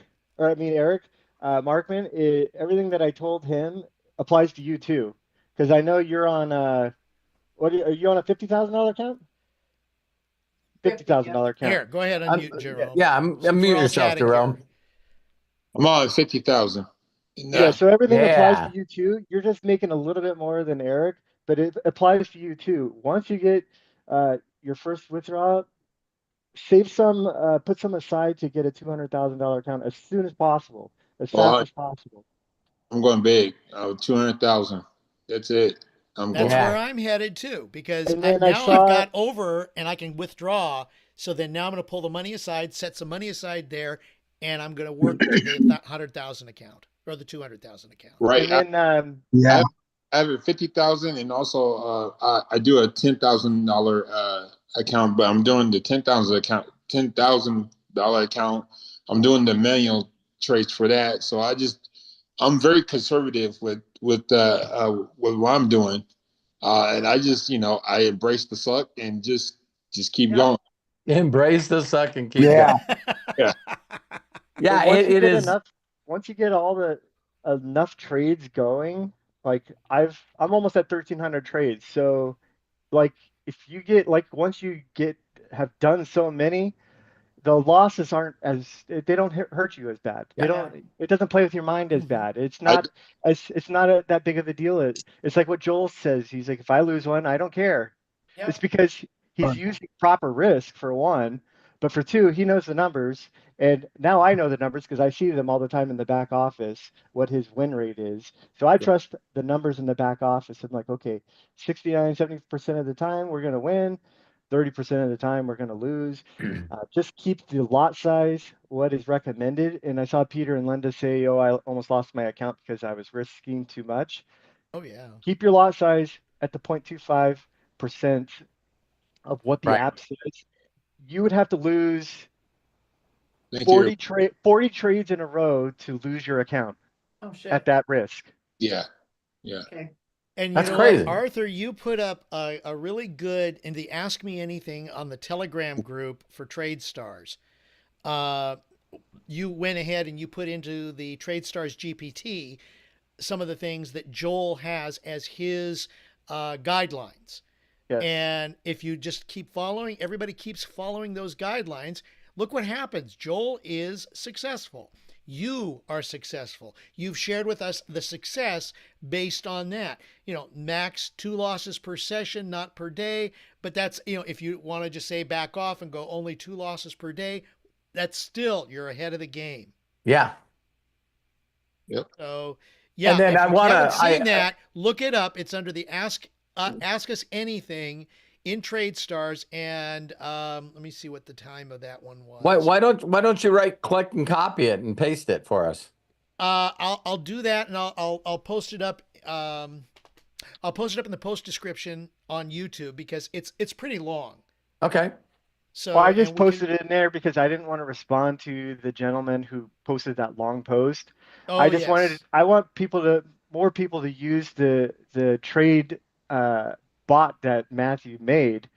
Markman, everything that I told him applies to you too. Because I know you're on are you on a $50,000 account? $50,000 account. Here, go ahead, unmute Jerome. Yeah, unmute yourself, Jerome. I'm on 50,000. Yeah, so everything applies Yeah. to you too. You're just making a little bit more than Eric, but it applies to you too. Once you get your first withdrawal, save some, put some aside to get a $200,000 account as soon as possible, as fast as possible. I'm going big. 200,000. That's it. That's where I'm headed too, because And then I've got over and I can withdraw. So then now I'm going to pull the money aside, set some money aside there, and I'm going to work the 100,000 account or the 200,000 account. Right. And then, Yeah. I have a 50,000, and also I do a $10,000 account, but I'm doing the $10,000 account. I'm doing the manual trades for that. So I'm very conservative with what I'm doing, and I just I embrace the suck and just keep going. Embrace the suck and keep Yeah. going. Yeah, once you it get is. once you get enough trades going, like I'm almost at 1,300 trades. So like if you get once you have done so many, the losses they don't hurt you as bad. It doesn't play with your mind as bad. It's not that big of a deal. It's like what Joel says. He's like, if I lose one, I don't care. Yep. It's because he's using proper risk for one, but for two, he knows the numbers. And now I know the numbers because I see them all the time in the back office, what his win rate is. So I trust the numbers in the back office. I'm like, okay, 69, 70% of the time we're going to win. 30% of the time we're going to lose. Just keep the lot size what is recommended. And I saw Peter and Linda say, oh, I almost lost my account because I was risking too much. Oh, yeah. Keep your lot size at the 0.25% of what the app says. You would have to lose 40 trades in a row to lose your account at that risk. Yeah. Okay. And That's crazy. what, Arthur, you put up a really good in the Ask Me Anything on the Telegram group for Trade Stars. You went ahead and you put into the Trade Stars GPT some of the things that Joel has as his guidelines. Yes. And if you just keep following, everybody keeps following those guidelines, look what happens. Joel is successful. You are successful. You've shared with us the success based on that. Max 2 losses per session, not per day. But that's, if you want to just say back off and go only 2 losses per day, that's still, you're ahead of the game. Yeah. Yep. So, yeah. And then if I you want haven't to seen that, look it up. It's under the Ask Us Anything in Trade Stars, and let me see what the time of that one was. Why don't you click and copy it and paste it for us? I'll do that, and I'll post it up. I'll post it up in the post description on YouTube because it's pretty long. Okay. So, Well, I just and we can. posted it in there because I didn't want to respond to the gentleman who posted that long post. Oh yes. I want more people to use the trade bot that Matthew made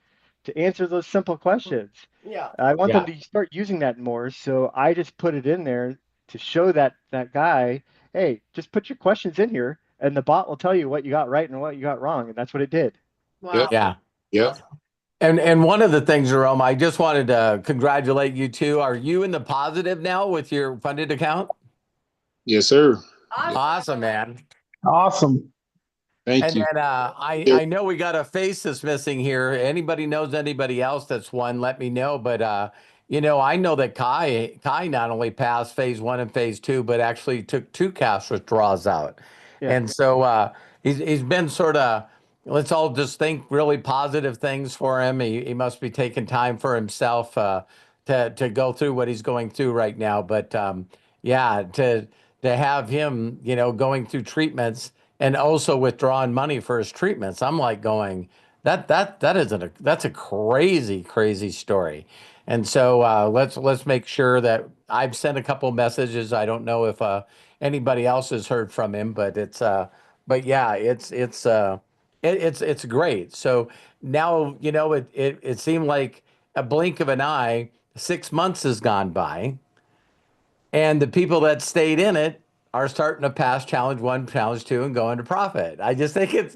to answer those simple questions. Yeah. I want them Yeah. to start using that more. So I just put it in there to show that guy, hey, just put your questions in here, and the bot will tell you what you got right and what you got wrong, and that's what it did. Yep. Wow. Yeah. Yep. And one of the things, Jerome, I just wanted to congratulate you too. Are you in the positive now with your funded account? Yes, sir. Awesome, man. Awesome. Thank And you. then I know we got a face that's missing here. Anybody knows anybody else that's won, let me know. But I know that Kai not only passed phase 1 and phase 2, but actually took 2 cash withdrawals out. Yeah. And so he's been sort of, let's all just think really positive things for him. He must be taking time for himself to go through what he's going through right now. But yeah, to have him, going through treatments and also withdrawing money for his treatments. I'm like going, that's a crazy story. And so let's make sure that I've sent a couple messages. I don't know if anybody else has heard from him, but yeah, it's great. So now it seemed like a blink of an eye. 6 months has gone by, and the people that stayed in it are starting to pass challenge 1, challenge 2, and go into profit. I just think it's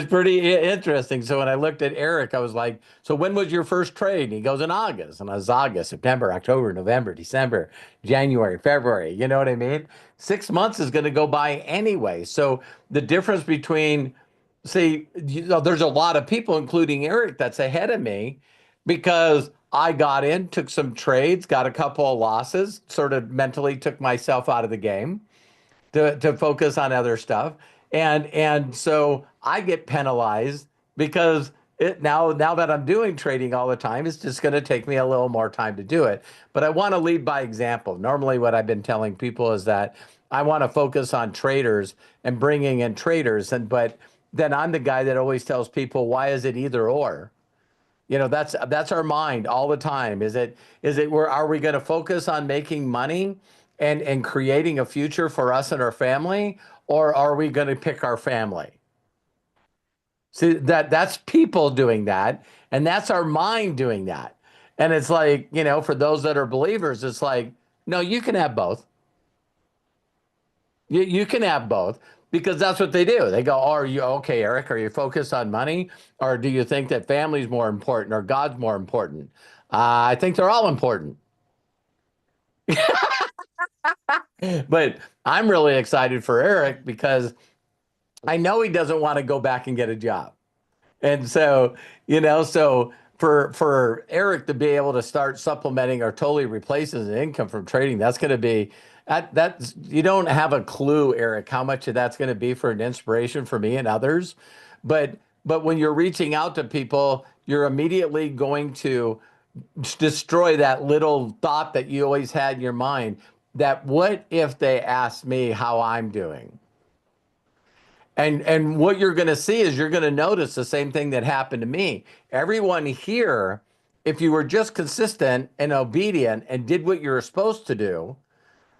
pretty interesting. So when I looked at Eric, I was like, "So when was your first trade?" And he goes, "In August." And I was August, September, October, November, December, January, February. You know what I mean? 6 months is going to go by anyway. So the difference between, see, there's a lot of people, including Eric, that's ahead of me because I got in, took some trades, got a couple of losses, sort of mentally took myself out of the game to focus on other stuff. And so I get penalized because now that I'm doing trading all the time, it's just going to take me a little more time to do it. But I want to lead by example. Normally what I've been telling people is that I want to focus on traders and bringing in traders. But then I'm the guy that always tells people, why is it either or? That's our mind all the time. Are we going to focus on making money and creating a future for us and our family, or are we going to pick our family? See, that's people doing that, and that's our mind doing that. And it's like, for those that are believers, it's like, no, you can have both. You can have both, because that's what they do. They go, oh, are you okay, Eric? Are you focused on money, or do you think that family's more important or God's more important? I think they're all important. But I'm really excited for Eric because I know he doesn't want to go back and get a job. And so, so for Eric to be able to start supplementing or totally replaces his income from trading, that's going to be that's you don't have a clue, Eric, how much of that's going to be for an inspiration for me and others. But when you're reaching out to people, you're immediately going to destroy that little thought that you always had in your mind, that what if they asked me how I'm doing? And what you're going to see is you're going to notice the same thing that happened to me. Everyone here, if you were just consistent and obedient and did what you were supposed to do,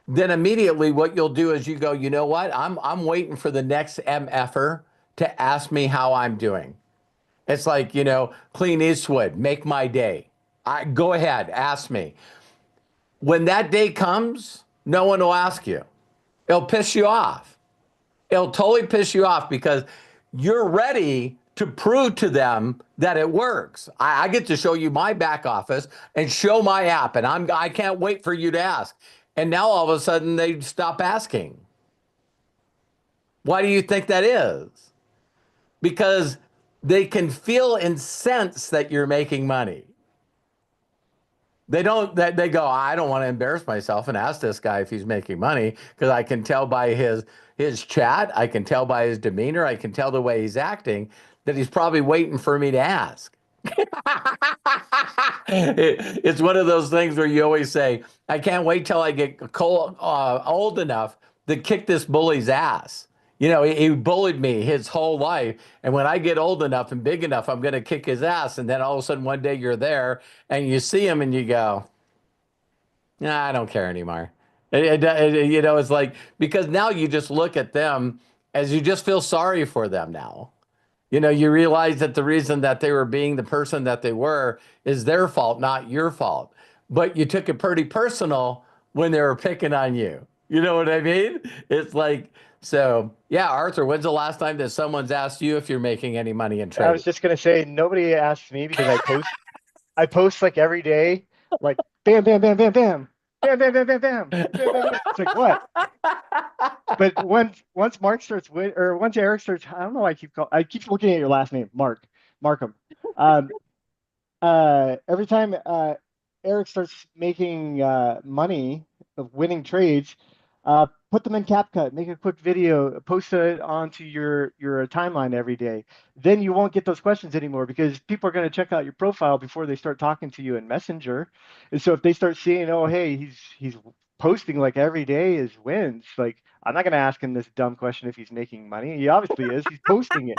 then immediately what you'll do is you go, you know what? I'm waiting for the next MFer to ask me how I'm doing. It's like, Clint Eastwood, make my day. Go ahead, ask me. When that day comes, no one will ask you. It'll piss you off. It'll totally piss you off because you're ready to prove to them that it works. I get to show you my back office and show my app, and I can't wait for you to ask. And now all of a sudden they stop asking. Why do you think that is? Because they can feel and sense that you're making money. They don't. They go, I don't want to embarrass myself and ask this guy if he's making money, because I can tell by his chat, I can tell by his demeanor, I can tell the way he's acting that he's probably waiting for me to ask. It's one of those things where you always say, I can't wait till I get old enough to kick this bully's ass. he bullied me his whole life. And when I get old enough and big enough, I'm going to kick his ass. And then all of a sudden, one day you're there and you see him and you go, nah, I don't care anymore. It's like, because now you just look at them as you just feel sorry for them now. You realize that the reason that they were being the person that they were is their fault, not your fault. But you took it pretty personal when they were picking on you. You know what I mean? It's like, so yeah, Arthur, when's the last time that someone's asked you if you're making any money in I trading? was just gonna say nobody asks me because I post like every day, like bam, bam, bam, bam, bam, bam, bam, bam, bam, bam, bam, bam, bam. It's like what? But once Mark starts or once Eric starts, I don't know why I keep looking at your last name, Markham. Every time Eric starts making money of winning trades, put them in CapCut, make a quick video, post it onto your timeline every day. Then you won't get those questions anymore because people are going to check out your profile before they start talking to you in Messenger. And so if they start seeing, oh, hey, he's posting like every day his wins, like I'm not going to ask him this dumb question if he's making money. He obviously is. He's posting it.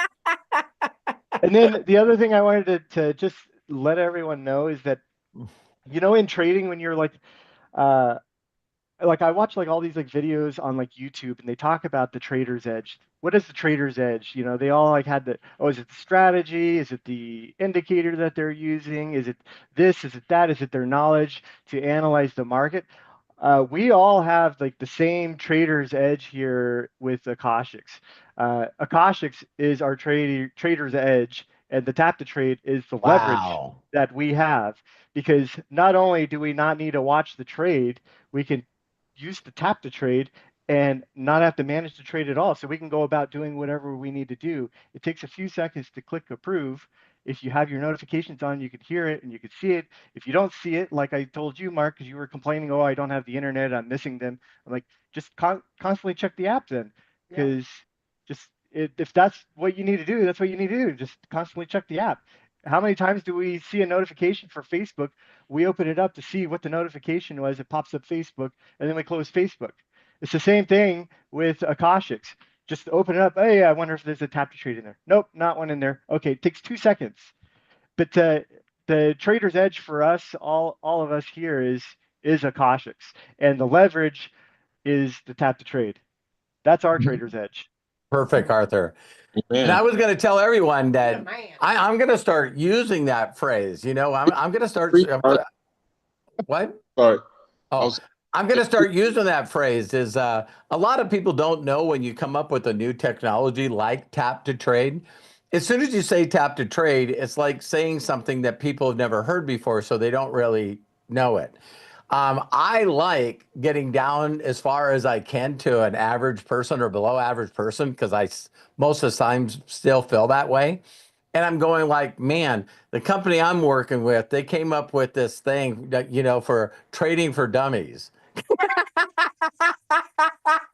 And then the other thing I wanted to just let everyone know is that, in trading, when you're like I watch like all these like videos on like YouTube and they talk about the trader's edge. What is the trader's edge? They all like had is it the strategy? Is it the indicator that they're using? Is it this? Is it that? Is it their knowledge to analyze the market? We all have like the same trader's edge here with Akashics. Akashics is our trader's edge, and the tap to trade is the leverage that we have, because not only do we not need to watch the trade, we can use the tap to trade and not have to manage the trade at all. So we can go about doing whatever we need to do. It takes a few seconds to click approve. If you have your notifications on, you can hear it and you can see it. If you don't see it, like I told you, Mark, because you were complaining, oh, I don't have the internet, I'm missing them. I'm like, just constantly check the app then, because if that's what you need to do, that's what you need to do. Just constantly check the app. How many times do we see a notification for Facebook? We open it up to see what the notification was. It pops up Facebook, and then we close Facebook. It's the same thing with Akashics. Just open it up. Hey, I wonder if there's a tap to trade in there. Nope, not one in there. Okay, it takes 2 seconds. But the trader's edge for us, all of us here, is Akashics, and the leverage is the tap to trade. That's our trader's edge. Perfect, Arthur. Man. And I was going to tell everyone that I'm going to start using that phrase. I'm going to start. What? Sorry. Oh, I'm going to start using that phrase. Is a lot of people don't know when you come up with a new technology like tap to trade. As soon as you say tap to trade, it's like saying something that people have never heard before, so they don't really know it. I like getting down as far as I can to an average person or below average person, because I most of the time still feel that way. And I'm going like, man, the company I'm working with, they came up with this thing that, for trading for dummies.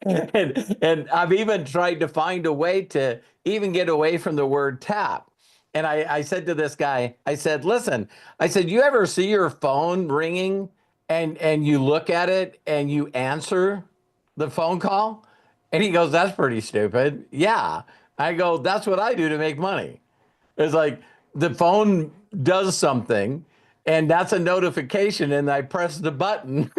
and I've even tried to find a way to even get away from the word tap. And I said to this guy, I said, listen, you ever see your phone ringing and you look at it and you answer the phone call? And he goes, that's pretty stupid. Yeah. I go, that's what I do to make money. It's like the phone does something and that's a notification and I press the button.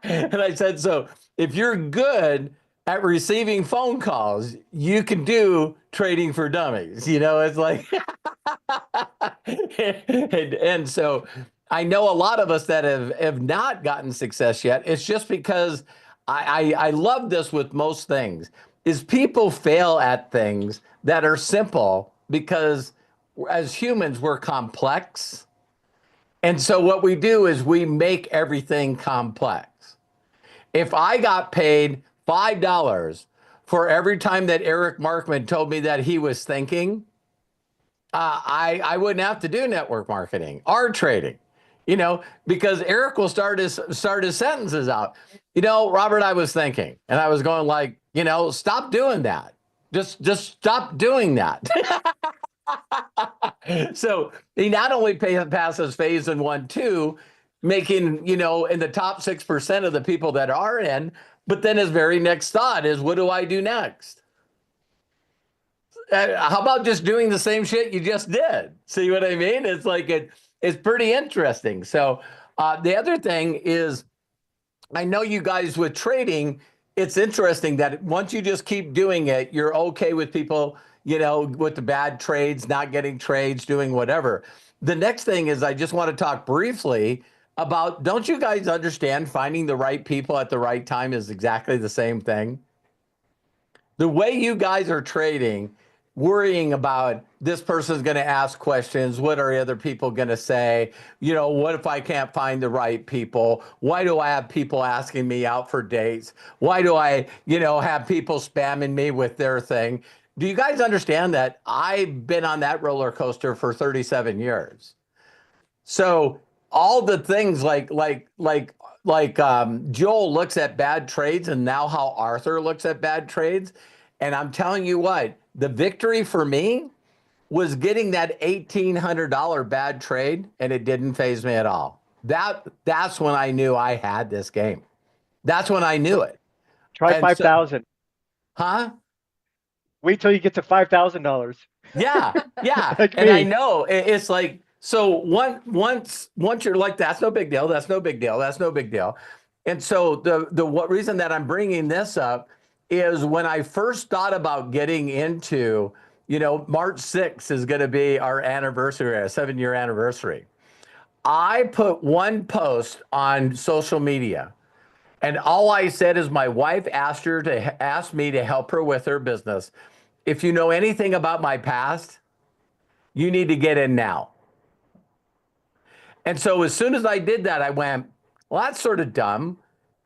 And I said, so if you're good at receiving phone calls, you can do trading for dummies. It's like, and so I know a lot of us that have not gotten success yet. It's just because I love this with most things, is people fail at things that are simple because as humans, we're complex. And so what we do is we make everything complex. If I got paid $5 for every time that Eric Markman told me that he was thinking, I wouldn't have to do network marketing or trading, because Eric will start his sentences out. Robert, I was thinking, and I was going like, stop doing that. Just stop doing that. So he not only passes phase in 1, 2, making, in the top 6% of the people that are in, But then his very next thought is, what do I do next? How about just doing the same shit you just did? See what I mean? It's like it's pretty interesting. So the other thing is, I know you guys with trading, it's interesting that once you just keep doing it, you're okay with people, with the bad trades, not getting trades, doing whatever. The next thing is, I just want to talk briefly about, don't you guys understand finding the right people at the right time is exactly the same thing? The way you guys are trading, worrying about this person's going to ask questions, what are other people going to say? What if I can't find the right people? Why do I have people asking me out for dates? Why do I, have people spamming me with their thing? Do you guys understand that I've been on that roller coaster for 37 years? So all the things like Joel looks at bad trades, and now how Arthur looks at bad trades. And I'm telling you what, the victory for me was getting that $1,800 bad trade, and it didn't faze me at all. That's when I knew I had this game. That's when I knew it. Try 5,000. Huh? Wait till you get to $5,000. Yeah. Like And me. I know it's like, so once you're like, that's no big deal. That's no big deal. That's no big deal. And so the what reason that I'm bringing this up is, when I first thought about getting into, March 6th is going to be our anniversary, our 7-year anniversary. I put one post on social media, and all I said is, my wife asked me to help her with her business. If you know anything about my past, you need to get in now. And so as soon as I did that, I went, well, that's sort of dumb.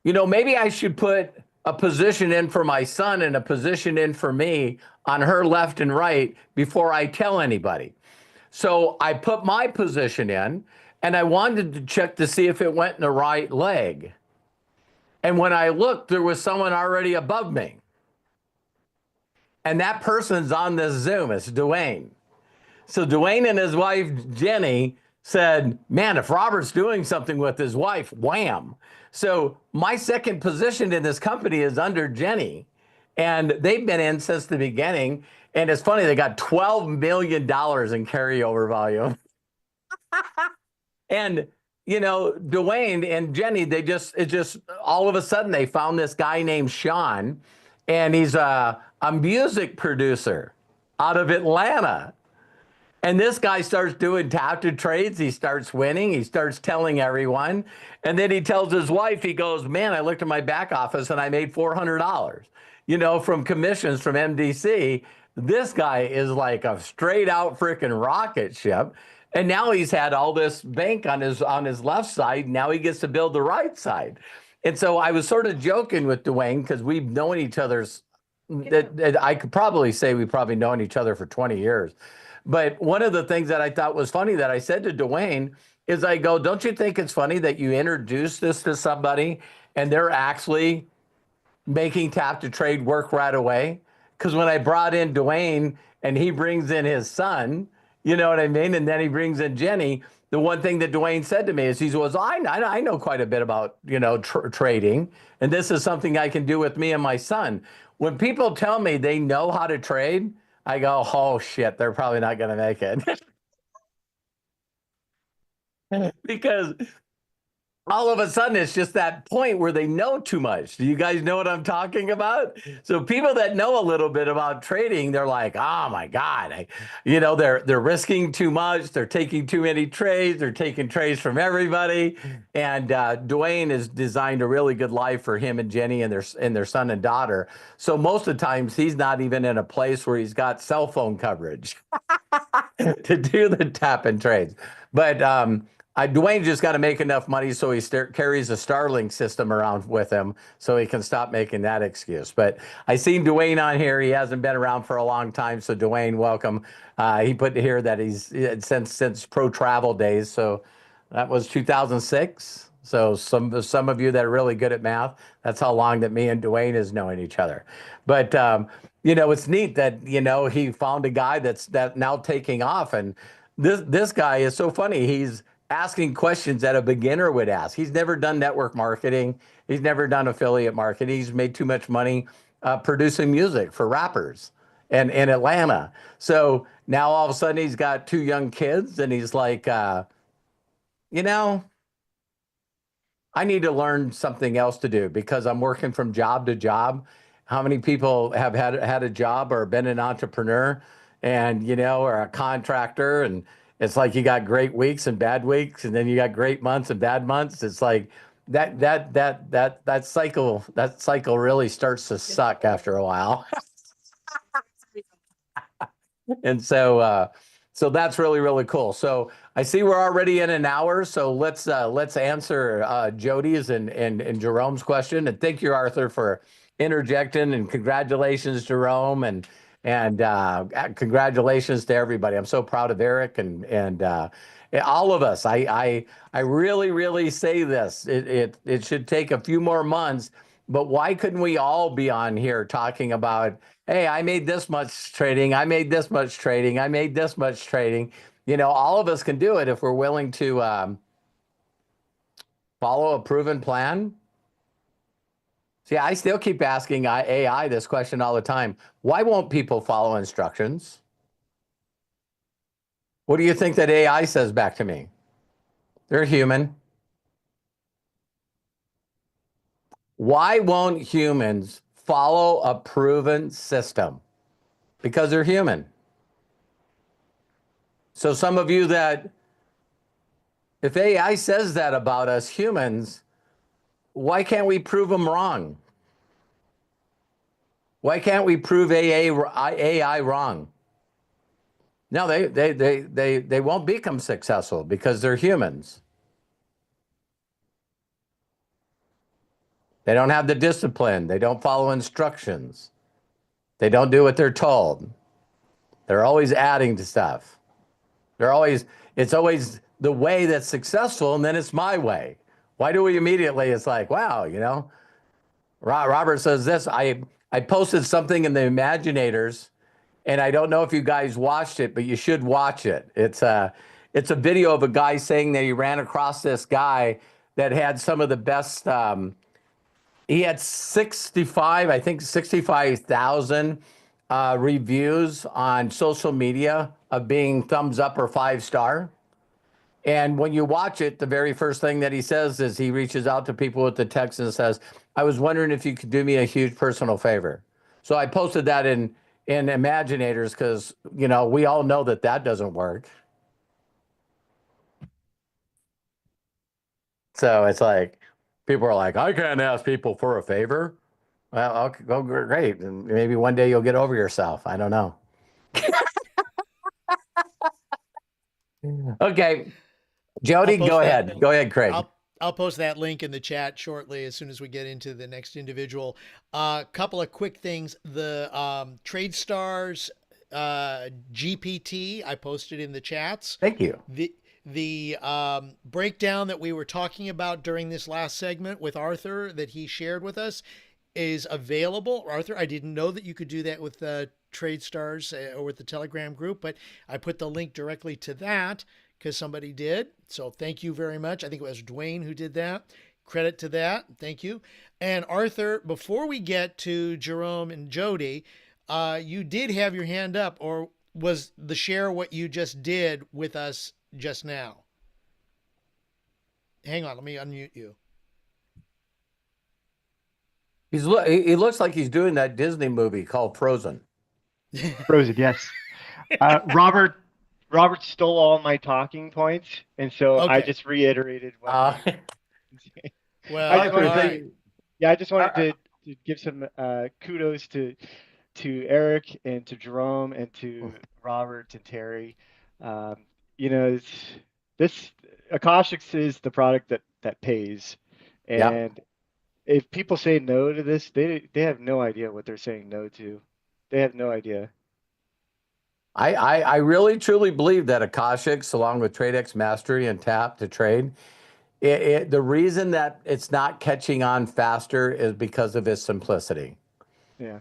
Maybe I should put a position in for my son and a position in for me on her left and right before I tell anybody. So I put my position in, and I wanted to check to see if it went in the right leg. And when I looked, there was someone already above me. And that person's on this Zoom. It's Dwayne. So Dwayne and his wife, Jenny, said, man, if Robert's doing something with his wife, wham. So my second position in this company is under Jenny. And they've been in since the beginning. And it's funny, they got $12 million in carryover volume. And, Dwayne and Jenny, it just all of a sudden they found this guy named Sean, and he's a music producer out of Atlanta. And this guy starts doing tap-to trades. He starts winning. He starts telling everyone. And then he tells his wife, he goes, man, I looked at my back office and I made $400, from commissions from MDC. This guy is like a straight out freaking rocket ship. And now he's had all this bank on his left side. Now he gets to build the right side. And so I was sort of joking with Dwayne, because we've known each other's, I could probably say we've probably known each other for 20 years. But one of the things that I thought was funny that I said to Dwayne is, I go, don't you think it's funny that you introduce this to somebody and they're actually making tap to trade work right away? Because when I brought in Dwayne and he brings in his son, you know what I mean? And then he brings in Jenny. The one thing that Dwayne said to me is, he goes, I know quite a bit about, trading. And this is something I can do with me and my son. When people tell me they know how to trade, I go, oh shit, they're probably not going to make it. Because all of a sudden it's just that point where they know too much. Do you guys know what I'm talking about? So people that know a little bit about trading, they're like, oh my God, they're risking too much. They're taking too many trades. They're taking trades from everybody. And Dwayne has designed a really good life for him and Jenny and their son and daughter. So most of the times he's not even in a place where he's got cell phone coverage to do the tap and trades. But Dwayne just got to make enough money so he carries a Starlink system around with him so he can stop making that excuse. But I seen Dwayne on here. He hasn't been around for a long time. So Dwayne, welcome. He put here that he's since pro travel days. So that was 2006. So some of you that are really good at math, that's how long that me and Dwayne is knowing each other. But it's neat that he found a guy that's now taking off. And this guy is so funny. asking questions that a beginner would ask. He's never done network marketing. He's never done affiliate marketing. He's made too much money producing music for rappers in Atlanta. So now all of a sudden he's got 2 young kids and he's like, you know, I need to learn something else to do because I'm working from job to job. How many people have had a job or been an entrepreneur and, or a contractor, and it's like you got great weeks and bad weeks, and then you got great months and bad months. It's like that cycle really starts to suck after a while. And so that's really, really cool. So I see we're already in an hour. So let's answer Jody's and Jerome's question. And thank you, Arthur, for interjecting. And congratulations, Jerome, and congratulations to everybody. I'm so proud of Eric and all of us. I really, really say this. It should take a few more months, but why couldn't we all be on here talking about, hey, I made this much trading. I made this much trading. I made this much trading. All of us can do it if we're willing to follow a proven plan. See, I still keep asking AI this question all the time. Why won't people follow instructions? What do you think that AI says back to me? They're human. Why won't humans follow a proven system? Because they're human. So some of you that, if AI says that about us humans, why can't we prove them wrong? Why can't we prove AI wrong? No, they won't become successful because they're humans. They don't have the discipline. They don't follow instructions. They don't do what they're told. They're always adding to stuff. It's always the way that's successful, and then it's my way. Why do we immediately? It's like, wow, Robert says this. I posted something in the Imaginators, and I don't know if you guys watched it, but you should watch it. It's a video of a guy saying that he ran across this guy that had some of the best. He had 65,000 reviews on social media of being thumbs up or 5-star. And when you watch it, the very first thing that he says is he reaches out to people with the text and says, I was wondering if you could do me a huge personal favor. So I posted that in Imaginators because, we all know that doesn't work. So it's like, people are like, I can't ask people for a favor. Well, okay, go great. And maybe one day you'll get over yourself. I don't know. Okay. Jody, go ahead. Go ahead, Craig. I'll post that link in the chat shortly as soon as we get into the next individual. Couple of quick things. The TradeStars GPT, I posted in the chats. Thank you. The breakdown that we were talking about during this last segment with Arthur that he shared with us is available. Arthur, I didn't know that you could do that with TradeStars or with the Telegram group, but I put the link directly to that because somebody did. So thank you very much. I think it was Dwayne who did that. Credit to that. Thank you. And Arthur, before we get to Jerome and Jody, you did have your hand up, or was the share what you just did with us just now? Hang on, let me unmute you. He looks like he's doing that Disney movie called Frozen. Frozen, yes. Robert stole all my talking points, and so Okay. I just reiterated what Well, I just wanted to give some kudos to Eric and to Jerome and to Robert and Terry. This Akashics is the product that pays, and if people say no to this, they have no idea what they're saying no to. They have no idea. I really truly believe that Akashics, along with TradeX Mastery and Tap to Trade, the reason that it's not catching on faster is because of its simplicity. Yeah.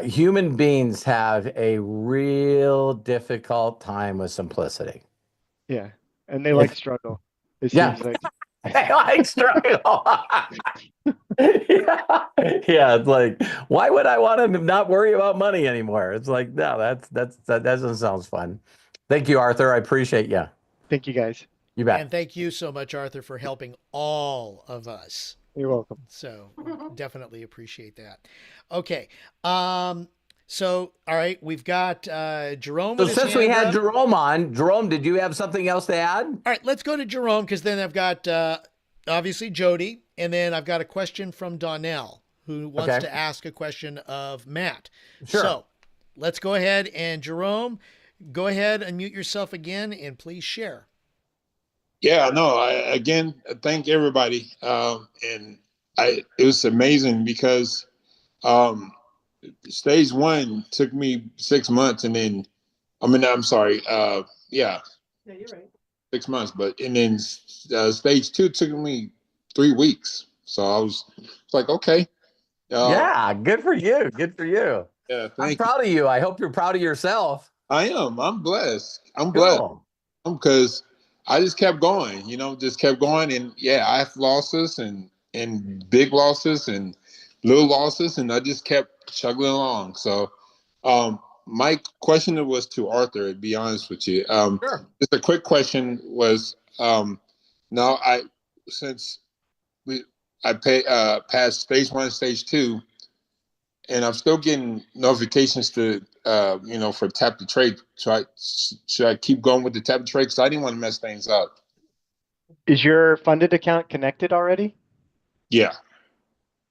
Human beings have a real difficult time with simplicity. Yeah, and they like struggle. It Yeah. seems like. I struggle. Yeah. Yeah, it's like, why would I want to not worry about money anymore? It's like, no, that doesn't sound fun. Thank you, Arthur. I appreciate you. Thank you guys. You bet. And thank you so much, Arthur, for helping all of us. You're welcome. So definitely appreciate that. Okay. So, all right, we've got Jerome. So with his since we hand had up. Jerome on, Jerome, did you have something else to add? All right, let's go to Jerome because then I've got obviously Jody, and then I've got a question from Donnell who wants Okay. to ask a question of Matt. Sure. So let's go ahead and Jerome, go ahead and mute yourself again and please share. Yeah, no, again, thank everybody. And it was amazing because stage one took me 6 months, and then, I'm sorry, yeah, Yeah, you're right. 6 months, and then stage two took me 3 weeks. So I was like, okay. Yeah, good for you. Good for you. Yeah, I'm thank you. proud of you. I hope you're proud of yourself. I am. I'm blessed. I'm blessed Cool. because I just kept going, just kept going. And yeah, I have losses and big losses and little losses, and I just kept chugging along. So my question was to Arthur, to be honest with you. Sure. Just a quick question was, now since I passed stage one, stage two, and I'm still getting notifications to, for tap to trade. Should I keep going with the tap to trade? Because I didn't want to mess things up. Is your funded account connected already? Yeah.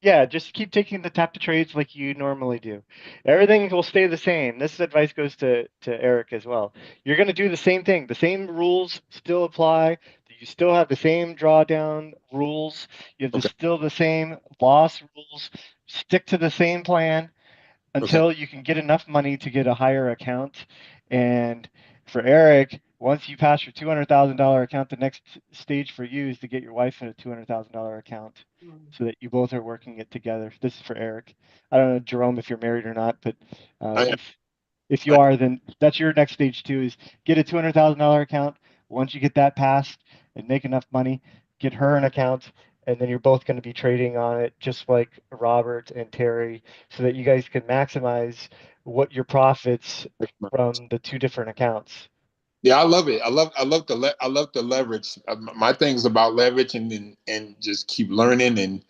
Yeah, just keep taking the tap to trades like you normally do. Everything will stay the same. This advice goes to Eric as well. You're going to do the same thing. The same rules still apply. You still have the same drawdown rules. You have still the same loss rules. Stick to the same plan until you can get enough money to get a higher account. And for Eric, once you pass your $200,000 account, the next stage for you is to get your wife in a $200,000 account so that you both are working it together. This is for Eric. I don't know, Jerome, if you're married or not, but if you are, then that's your next stage too, is get a $200,000 account. Once you get that passed and make enough money, get her an account, and then you're both going to be trading on it just like Robert and Terry, so that you guys can maximize what your profits from the two different accounts. Yeah, I love it. I love the leverage. My thing is about leverage and just keep learning. And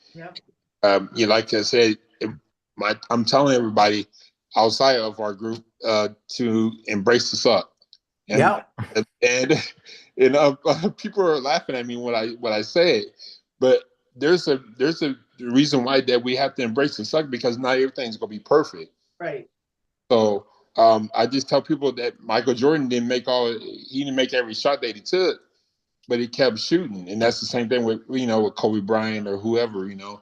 like I said, I'm telling everybody outside of our group to embrace the suck. And, and people are laughing at me when I say it, but there's a reason why that we have to embrace the suck, because not everything's gonna be perfect. Right. So I just tell people that Michael Jordan he didn't make every shot that he took, but he kept shooting, and that's the same thing with with Kobe Bryant or whoever. You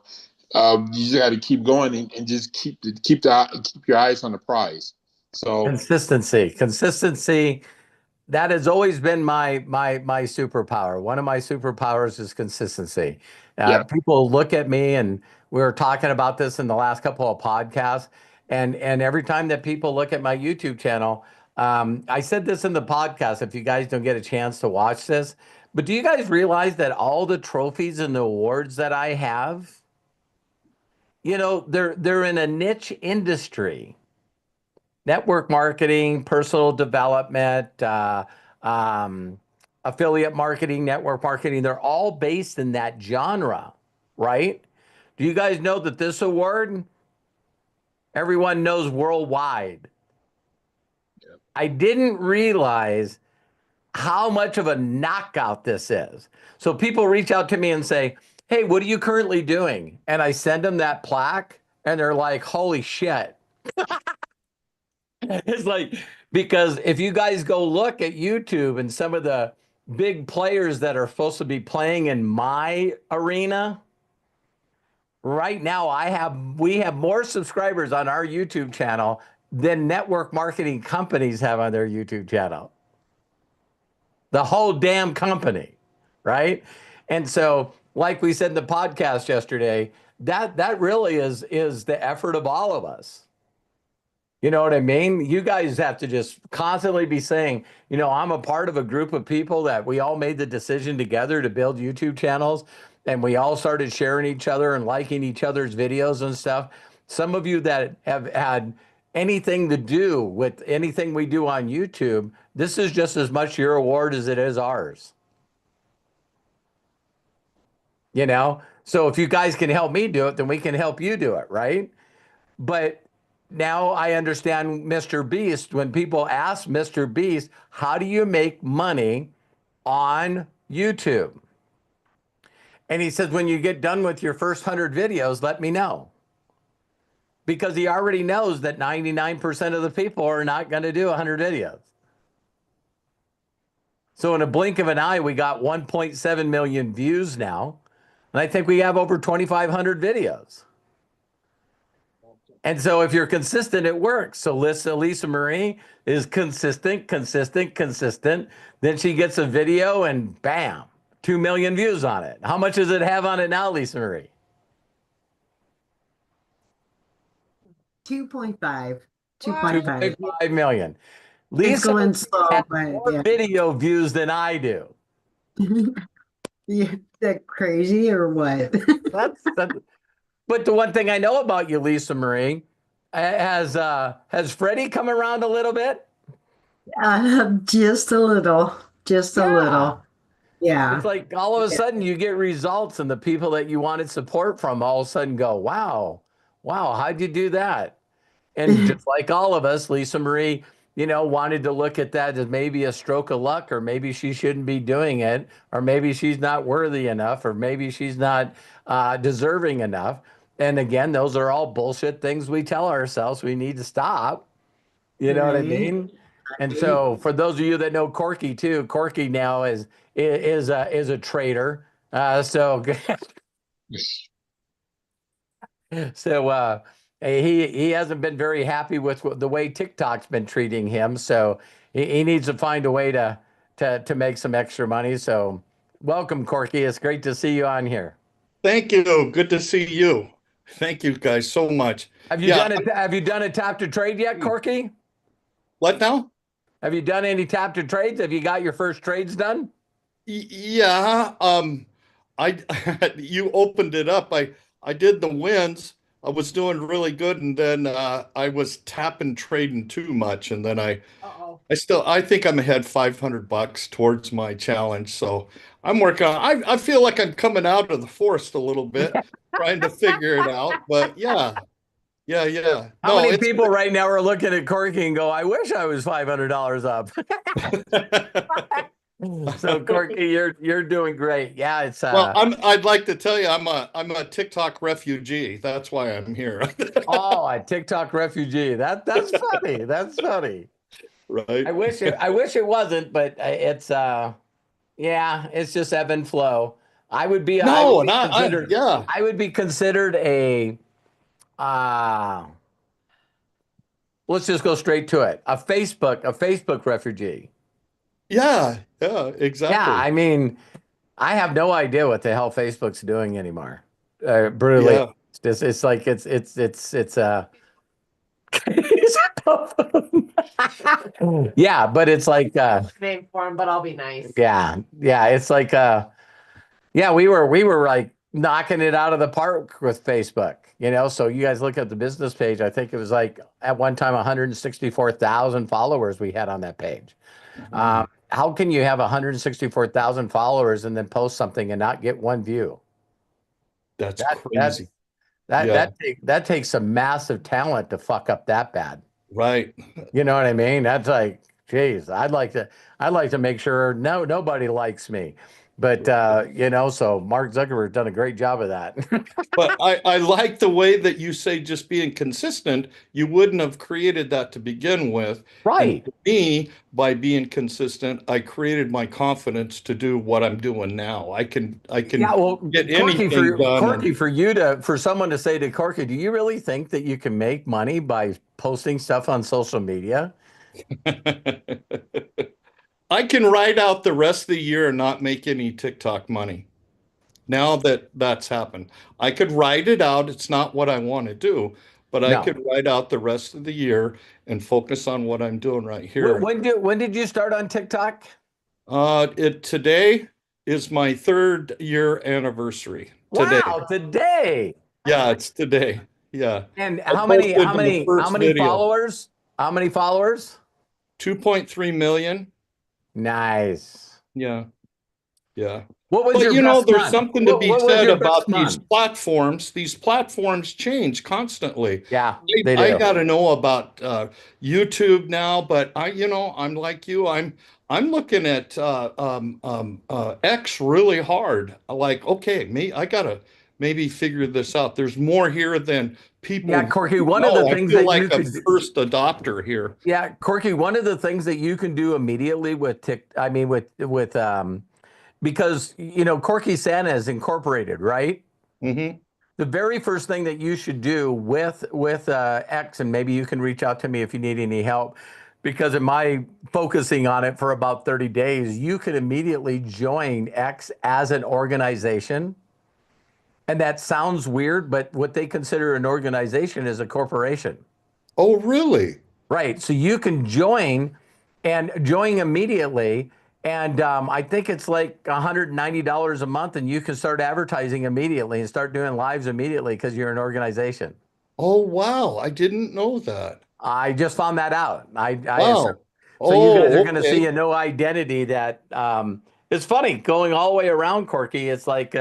just got to keep going and just keep your eyes on the prize. So Consistency. That has always been my superpower. One of my superpowers is consistency. People look at me, and we were talking about this in the last couple of podcasts. And every time that people look at my YouTube channel, I said this in the podcast, if you guys don't get a chance to watch this, but do you guys realize that all the trophies and the awards that I have, they're in a niche industry. Network marketing, personal development, affiliate marketing, network marketing, they're all based in that genre, right? Do you guys know that this award, everyone knows worldwide? Yep. I didn't realize how much of a knockout this is. So people reach out to me and say, hey, what are you currently doing? And I send them that plaque, and they're like, holy shit. It's like, because if you guys go look at YouTube and some of the big players that are supposed to be playing in my arena, right now we have more subscribers on our YouTube channel than network marketing companies have on their YouTube channel. The whole damn company, right? And so, like we said in the podcast yesterday, that really is the effort of all of us. You know what I mean? You guys have to just constantly be saying, I'm a part of a group of people that we all made the decision together to build YouTube channels, and we all started sharing each other and liking each other's videos and stuff. Some of you that have had anything to do with anything we do on YouTube, this is just as much your award as it is ours. So if you guys can help me do it, then we can help you do it, right? But now I understand Mr. Beast. When people ask Mr. Beast, how do you make money on YouTube? And he says, when you get done with your first 100 videos, let me know. Because he already knows that 99% of the people are not going to do 100 videos. So in a blink of an eye, we got 1.7 million views now. And I think we have over 2,500 videos. And so if you're consistent, it works. So Lisa Marie is consistent. Then she gets a video and bam, 2 million views on it. How much does it have on it now, Lisa Marie? 2.5. 2.5 million. It's Lisa going slow, has but more yeah. video views than I do. Yeah, that crazy or what? That's But the one thing I know about you, Lisa Marie, has Freddie come around a little bit? Just a little. Just a Yeah. little. Yeah. It's like all of a sudden you get results, and the people that you wanted support from all of a sudden go, wow, how'd you do that? And just like all of us, Lisa Marie, wanted to look at that as maybe a stroke of luck, or maybe she shouldn't be doing it, or maybe she's not worthy enough, or maybe she's not deserving enough. And again, those are all bullshit things we tell ourselves we need to stop. You know what I mean? And so for those of you that know Corky too, Corky now is a trader. So he hasn't been very happy with the way TikTok's been treating him. So he needs to find a way to make some extra money. So welcome, Corky. It's great to see you on here. Thank you. Good to see you. Thank you guys so much. Have you done it? Have you done a tap to trade yet, Corky? What now? Have you done any tap to trades? Have you got your first trades done? Yeah. You opened it up. I did the wins. I was doing really good, and then I was tapping trading too much, and then I think I'm ahead $500 towards my challenge. So I'm working on. I feel like I'm coming out of the forest a little bit, trying to figure it out. But yeah. How many people right now are looking at Corky and go, "I wish I was $500 up." So Corky, you're doing great. Yeah, it's well, I'd like to tell you I'm a TikTok refugee. That's why I'm here. Oh, a TikTok refugee. That's funny. That's funny. Right. I wish it wasn't, but it's it's just ebb and flow. I would be considered a let's just go straight to it. A Facebook refugee. Yeah, exactly. Yeah, I mean, I have no idea what the hell Facebook's doing anymore. Brutally, Yeah. it's like it's yeah, but it's like Name for him, but I'll be nice. yeah, it's like we were like knocking it out of the park with Facebook, so you guys look at the business page. I think it was like at one time 164,000 followers we had on that page. How can you have 164,000 followers and then post something and not get one view? That's crazy. That takes some massive talent to fuck up that bad. Right. You know what I mean? That's like, geez, I'd like to make sure nobody likes me. But so Mark Zuckerberg done a great job of that. But I like the way that you say just being consistent. You wouldn't have created that to begin with. Right. And to me, by being consistent, I created my confidence to do what I'm doing now. I can get anything done. Corky, for someone to say to Corky, do you really think that you can make money by posting stuff on social media? I can ride out the rest of the year and not make any TikTok money. Now that that's happened, I could ride it out. It's not what I want to do, but I No. could ride out the rest of the year and focus on what I'm doing right here. When did you start on TikTok? Today is my 3rd year anniversary. Today. Wow, today. Yeah, it's today. Yeah. And I posted the first how many video. followers? How many followers? 2.3 million. Nice. Yeah. Yeah. What was But your you know, best there's month? something to be What was said your best about these month? platforms. These platforms change constantly. Yeah, they I do. got to know about YouTube now, but I'm like you. I'm looking at X really hard. Like, okay, I gotta maybe figure this out. There's more here than people. Yeah, Corky, one of the I things feel that like you a could first adopter here. Yeah, Corky, one of the things that you can do immediately with because Corky Santa is incorporated, right? Mm-hmm. The very first thing that you should do with X, and maybe you can reach out to me if you need any help, because in my focusing on it for about 30 days, you can immediately join X as an organization. And that sounds weird, but what they consider an organization is a corporation. Oh, really? Right. So you can join and join immediately. And I think it's like $190 a month, and you can start advertising immediately and start doing lives immediately because you're an organization. Oh, wow. I didn't know that. I just found that out. Wow. So you guys are going to okay. see a new identity that it's funny going all the way around, Corky. It's like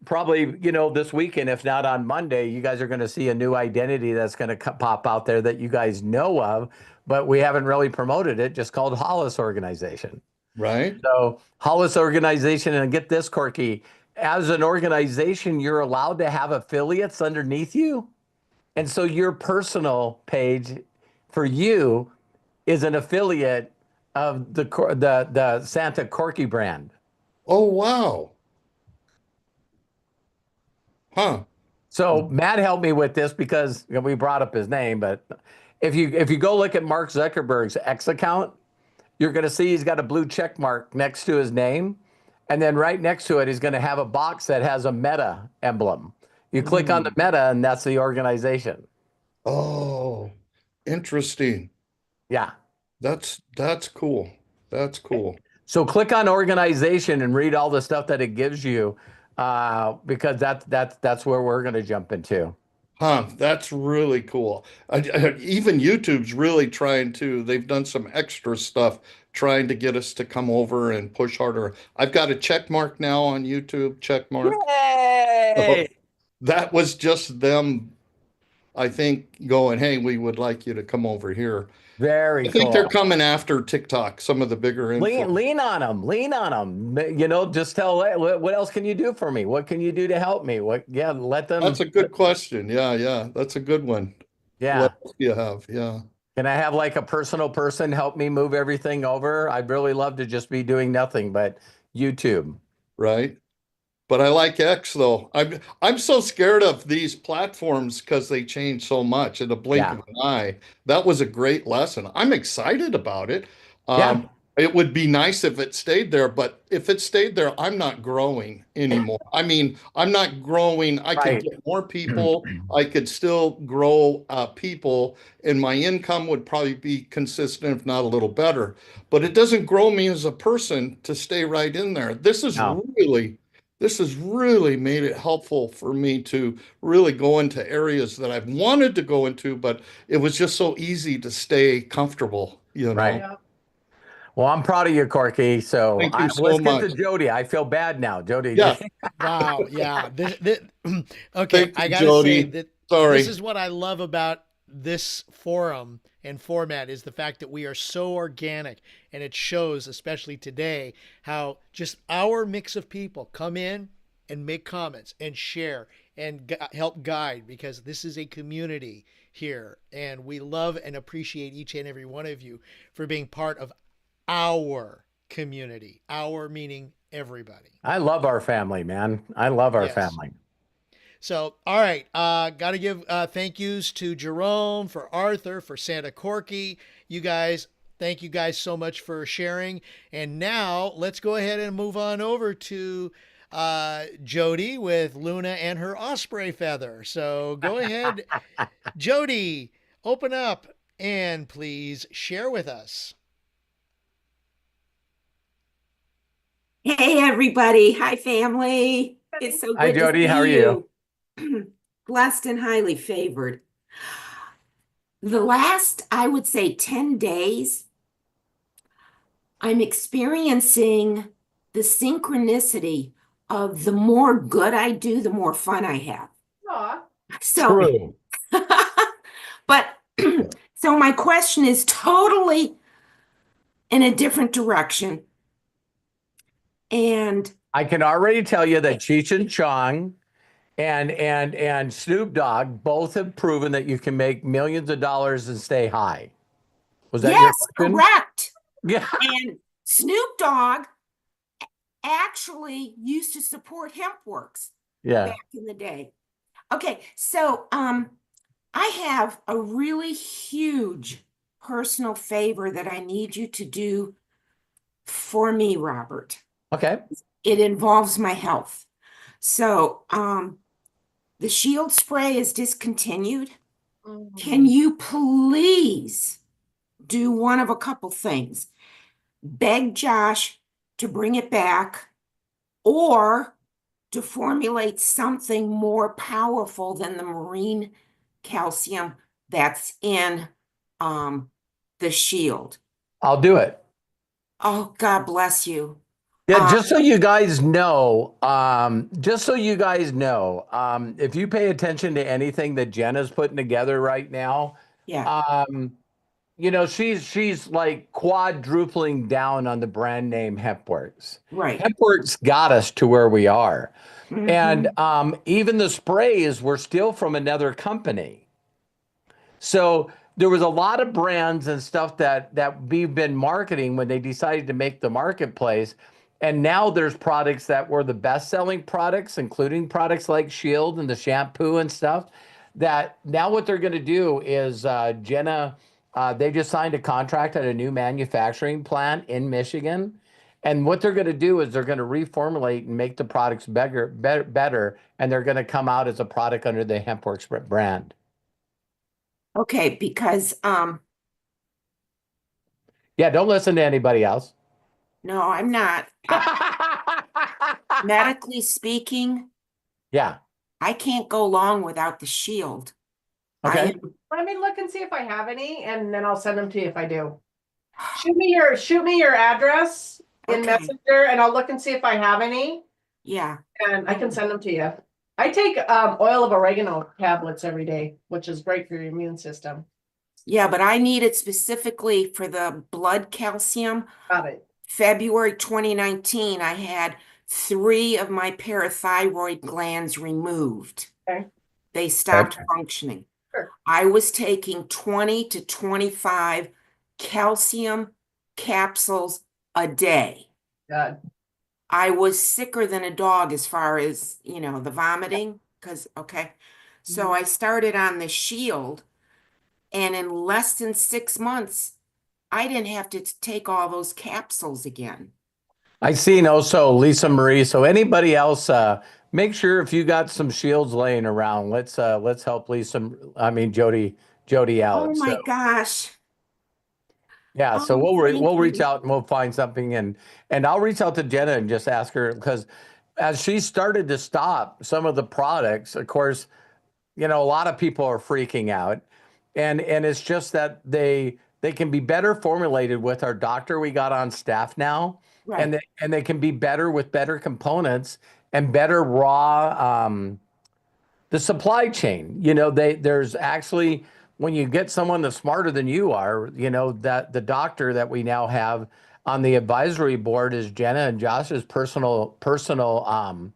probably, this weekend, if not on Monday, you guys are going to see a new identity that's going to pop out there that you guys know of, but we haven't really promoted it, just called Hollis Organization. Right. So Hollis Organization, and get this, Corky, as an organization, you're allowed to have affiliates underneath you. And so your personal page for you is an affiliate of the Santa Corky brand. Oh, wow. Huh. So Matt helped me with this because we brought up his name, but if you go look at Mark Zuckerberg's X account, you're going to see he's got a blue check mark next to his name. And then right next to it, he's going to have a box that has a Meta emblem. You click on the Meta, and that's the organization. Oh, interesting. Yeah. That's cool. That's cool. So click on organization and read all the stuff that it gives you, because that's where we're going to jump into. Huh, that's really cool. Even YouTube's really trying to, they've done some extra stuff trying to get us to come over and push harder. I've got a check mark now on YouTube, check mark. Yay! So that was just them, I think, going, hey, we would like you to come over here. Very I think cool. they're coming after TikTok, some of the bigger influencers. Lean on them. Lean on them. Just tell, what else can you do for me? What can you do to help me? Let them. That's a good question. Yeah. That's a good one. Yeah. What else do you have? Yeah. Can I have like a personal person help me move everything over? I'd really love to just be doing nothing but YouTube. Right. But I like X though. I'm so scared of these platforms because they change so much in a blink of an eye. That was a great lesson. I'm excited about it. It would be nice if it stayed there, but if it stayed there, I'm not growing anymore. I mean, I'm not growing. I could get more people. I could still grow people, and my income would probably be consistent, if not a little better. But it doesn't grow me as a person to stay right in there. This has really made it helpful for me to really go into areas that I've wanted to go into, but it was just so easy to stay comfortable, Right. Well, I'm proud of you, Corky. So Thank you so let's much. get to Jody. I feel bad now, Jody. Yeah. Wow. Yeah. Okay. Thank I you, gotta Jody. say that Sorry. this is what I love about this forum and format, is the fact that we are so organic, and it shows, especially today, how just our mix of people come in and make comments and share and help guide, because this is a community here, and we love and appreciate each and every one of you for being part of our community. Our meaning everybody. I love our family, man. I love our family. So, all right, got to give thank yous to Jerome, for Arthur, for Santa Corky. You guys, thank you guys so much for sharing. And now let's go ahead and move on over to Jody with Luna and her osprey feather. So go ahead, Jody, open up and please share with us. Hey, everybody. Hi, family. It's so Hi, good to Jody. see How are you? Blessed and highly favored. The last, I would say, 10 days, I'm experiencing the synchronicity of the more good I do, the more fun I have. Aw. So, True. but so my question is totally in a different direction. And I can already tell you that Cheech and Chong and Snoop Dogg both have proven that you can make millions of dollars and stay high. Was that your yes, question? correct. Yeah. And Snoop Dogg actually used to support HempWorks Yeah. back in the day. Okay, so I have a really huge personal favor that I need you to do for me, Robert. Okay. It involves my health. So the Shield spray is discontinued. Can you please do one of a couple things? Beg Josh to bring it back, or to formulate something more powerful than the marine calcium that's in the Shield. I'll do it. Oh, God bless you. Yeah, just so you guys know, if you pay attention to anything that Jenna's putting together right now, Yeah, you know, she's like quadrupling down on the brand name HempWorks. right. HempWorks got us to where we are. And Mhm. even the sprays were still from another company. So there was a lot of brands and stuff that we've been marketing when they decided to make the marketplace. And now there's products that were the best-selling products, including products like Shield and the shampoo and stuff, that now what they're going to do is Jenna, they just signed a contract at a new manufacturing plant in Michigan. And what they're going to do is they're going to reformulate and make the products better, and they're going to come out as a product under the HempWorks brand. Okay, because Yeah, don't listen to anybody else. no, I'm not. Medically speaking, Yeah. I can't go long without the Shield. Okay. Let me look and see if I have any, and then I'll send them to you if I do. Shoot me your address in Okay. Messenger, and I'll look and see if I have any, Yeah. and I can send them to you. I take oil of oregano tablets every day, which is great for your immune system. Yeah, but I need it specifically for the blood calcium. Got it. February 2019, I had 3 of my parathyroid glands removed. Okay. They stopped functioning. Sure. I was taking 20 to 25 calcium capsules a day. Good. I was sicker than a dog as far as, you know, the vomiting, okay. So I started on the Shield, and in less than 6 months, I didn't have to take all those capsules again. I seen also Lisa Marie. So anybody else, make sure if you got some Shields laying around, let's help Jody out. Oh my gosh. Yeah, so Oh, we'll thank reach you. out and we'll find something, and I'll reach out to Jenna and just ask her, because as she started to stop some of the products, of course, you know, a lot of people are freaking out, and it's just that they can be better formulated with our doctor we got on staff now, Right. and they can be better with better components and better raw the supply chain. You know, there's actually, when you get someone that's smarter than you are, you know, that the doctor that we now have on the advisory board is Jenna and Josh's personal VR.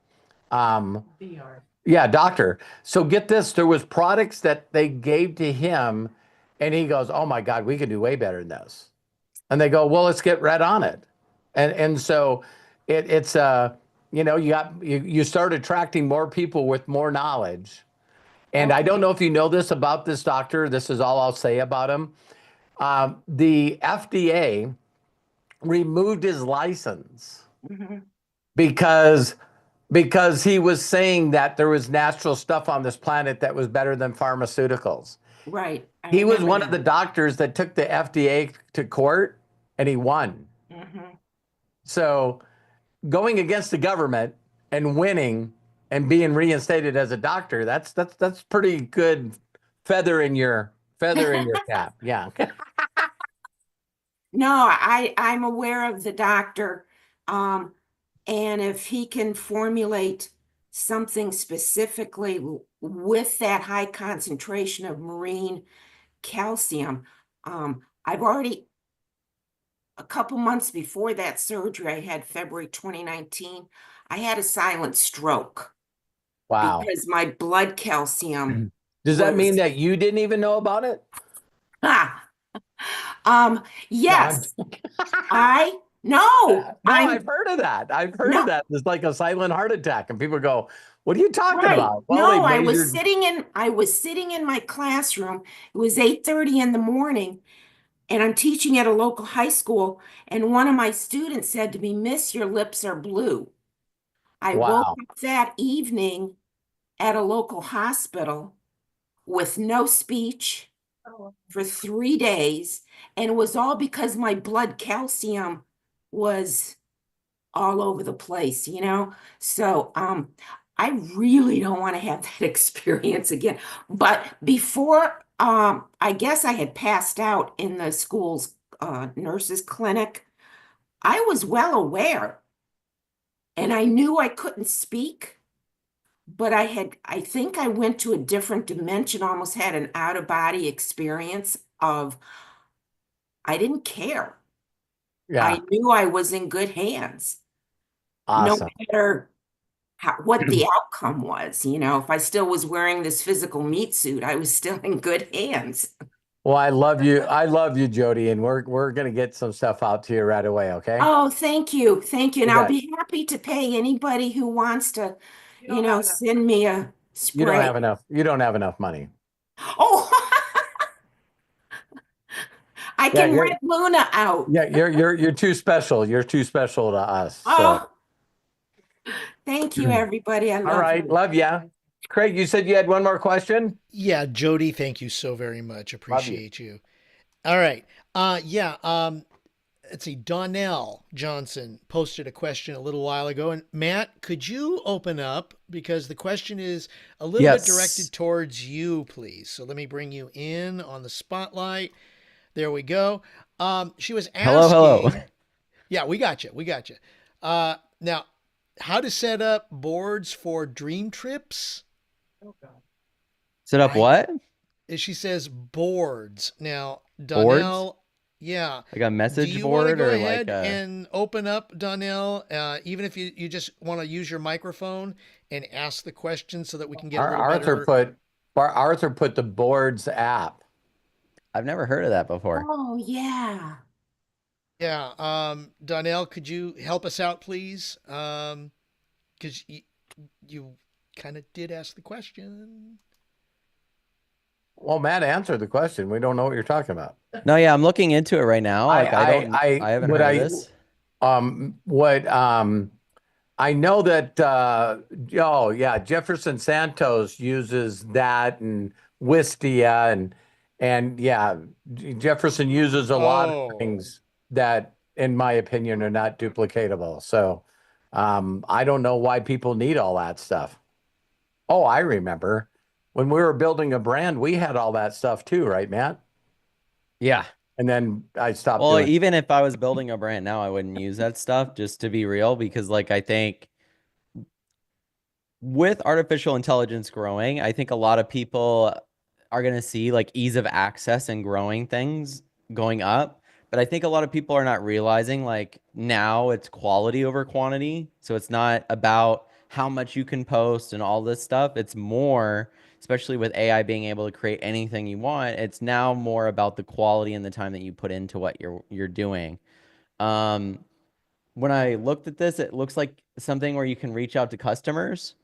yeah, doctor. So get this, there was products that they gave to him and he goes, "Oh my God, we can do way better than this." And they go, "Well, let's get right on it." And so it's you know, you start attracting more people with more knowledge. And I don't know if you know this about this doctor. This is all I'll say about him. The FDA removed his license Mhm. because because he was saying that there was natural stuff on this planet that was better than pharmaceuticals. Right. He was one of the doctors that took the FDA to court, and he won. Mm-hmm. So going against the government and winning and being reinstated as a doctor, that's pretty good feather in your cap. Yeah. No, I'm aware of the doctor. And if he can formulate something specifically with that high concentration of marine calcium, I've already, a couple months before that surgery I had, February 2019, I had a silent stroke. Wow. Because my blood calcium. Does that mean that you didn't even know about it? Yes. No, I've heard of that. I've heard of that. It's like a silent heart attack, and people go, "What are you talking about?" Well, no, I was sitting in my classroom. It was 8:30 in the morning, and I'm teaching at a local high school, and one of my students said to me, "Miss, your lips are blue." I woke up that evening at a local hospital with no speech for 3 days, and it was all because my blood calcium was all over the place, you know? So I really don't want to have that experience again. But before, I guess I had passed out in the school's nurses clinic, I was well aware, and I knew I couldn't speak, but I think I went to a different dimension, almost had an out-of-body experience of, I didn't care. Yeah. I knew I was in good hands. Awesome. No matter what the outcome was, you know, if I still was wearing this physical meat suit, I was still in good hands. Well, I love you. I love you, Jody, and we're gonna get some stuff out to you right away, okay? Oh, thank you. Thank you. And You I'll bet. be happy to pay anybody who wants to, you know, send me a spray. You don't have enough. You don't have enough money. Oh, I can rent Luna out. Yeah, you're too special. You're too special to us. So. Oh, thank you, everybody. I love All right, you. love ya. Craig, you said you had one more question? Yeah, Jody, thank you so very much. Appreciate you. All right. Let's see. Donnell Johnson posted a question a little while ago. And Matt, could you open up? Because the question is a little bit directed towards you, please. So let me bring you in on the spotlight. There we go. She was asking. Hello. Yeah, we got you. Now, how to set up boards for dream trips? Oh, God. Set up what? She says boards. Now, Donnell. Boards? Yeah. Like a message Do you board want to go or ahead like and open up, Donnell, even if you just want to use your microphone and ask the question so that we can get a little better. Arthur put the boards app. I've never heard of that before. Oh, yeah. Yeah. Donnell, could you help us out, please? Because you kind of did ask the question. Well, Matt answered the question. We don't know what you're talking about. No, yeah, I'm looking into it right now. Like I haven't heard of this. I know that Jefferson Santos uses that, and Wistia, and yeah, Jefferson uses a lot of things that, in my opinion, are not duplicatable. So I don't know why people need all that stuff. Oh, I remember. When we were building a brand, we had all that stuff too, right, Matt? Yeah. And then I stopped. Well, even if I was building a brand now, I wouldn't use that stuff, just to be real, because like I think with artificial intelligence growing, I think a lot of people are going to see like ease of access and growing things going up. But I think a lot of people are not realizing like now it's quality over quantity. So it's not about how much you can post and all this stuff. It's more, especially with AI being able to create anything you want, it's now more about the quality and the time that you put into what you're doing. When I looked at this, it looks like something where you can reach out to customers.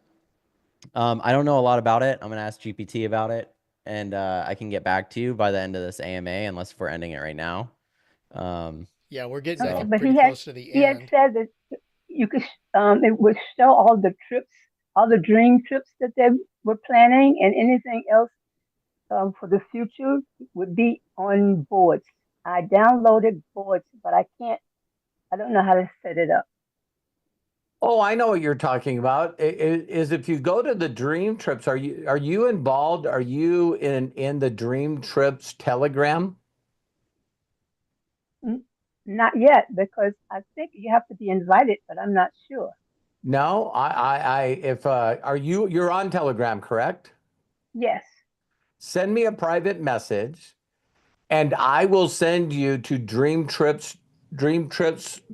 I don't know a lot about it. I'm gonna ask GPT about it, and I can get back to you by the end of this AMA, unless we're ending it right now. Yeah, we're getting but pretty close to the end. He had said that you could it would show all the trips, all the dream trips that they were planning, and anything else for the future would be on boards. I downloaded boards, but I don't know how to set it up. Oh, I know what you're talking about. Is if you go to the Dream Trips, are you involved? Are you in the Dream Trips Telegram? Not yet, because I think you have to be invited, but I'm not sure. No, if you're on Telegram, correct? Yes. Send me a private message, and I will send you to Dream Trips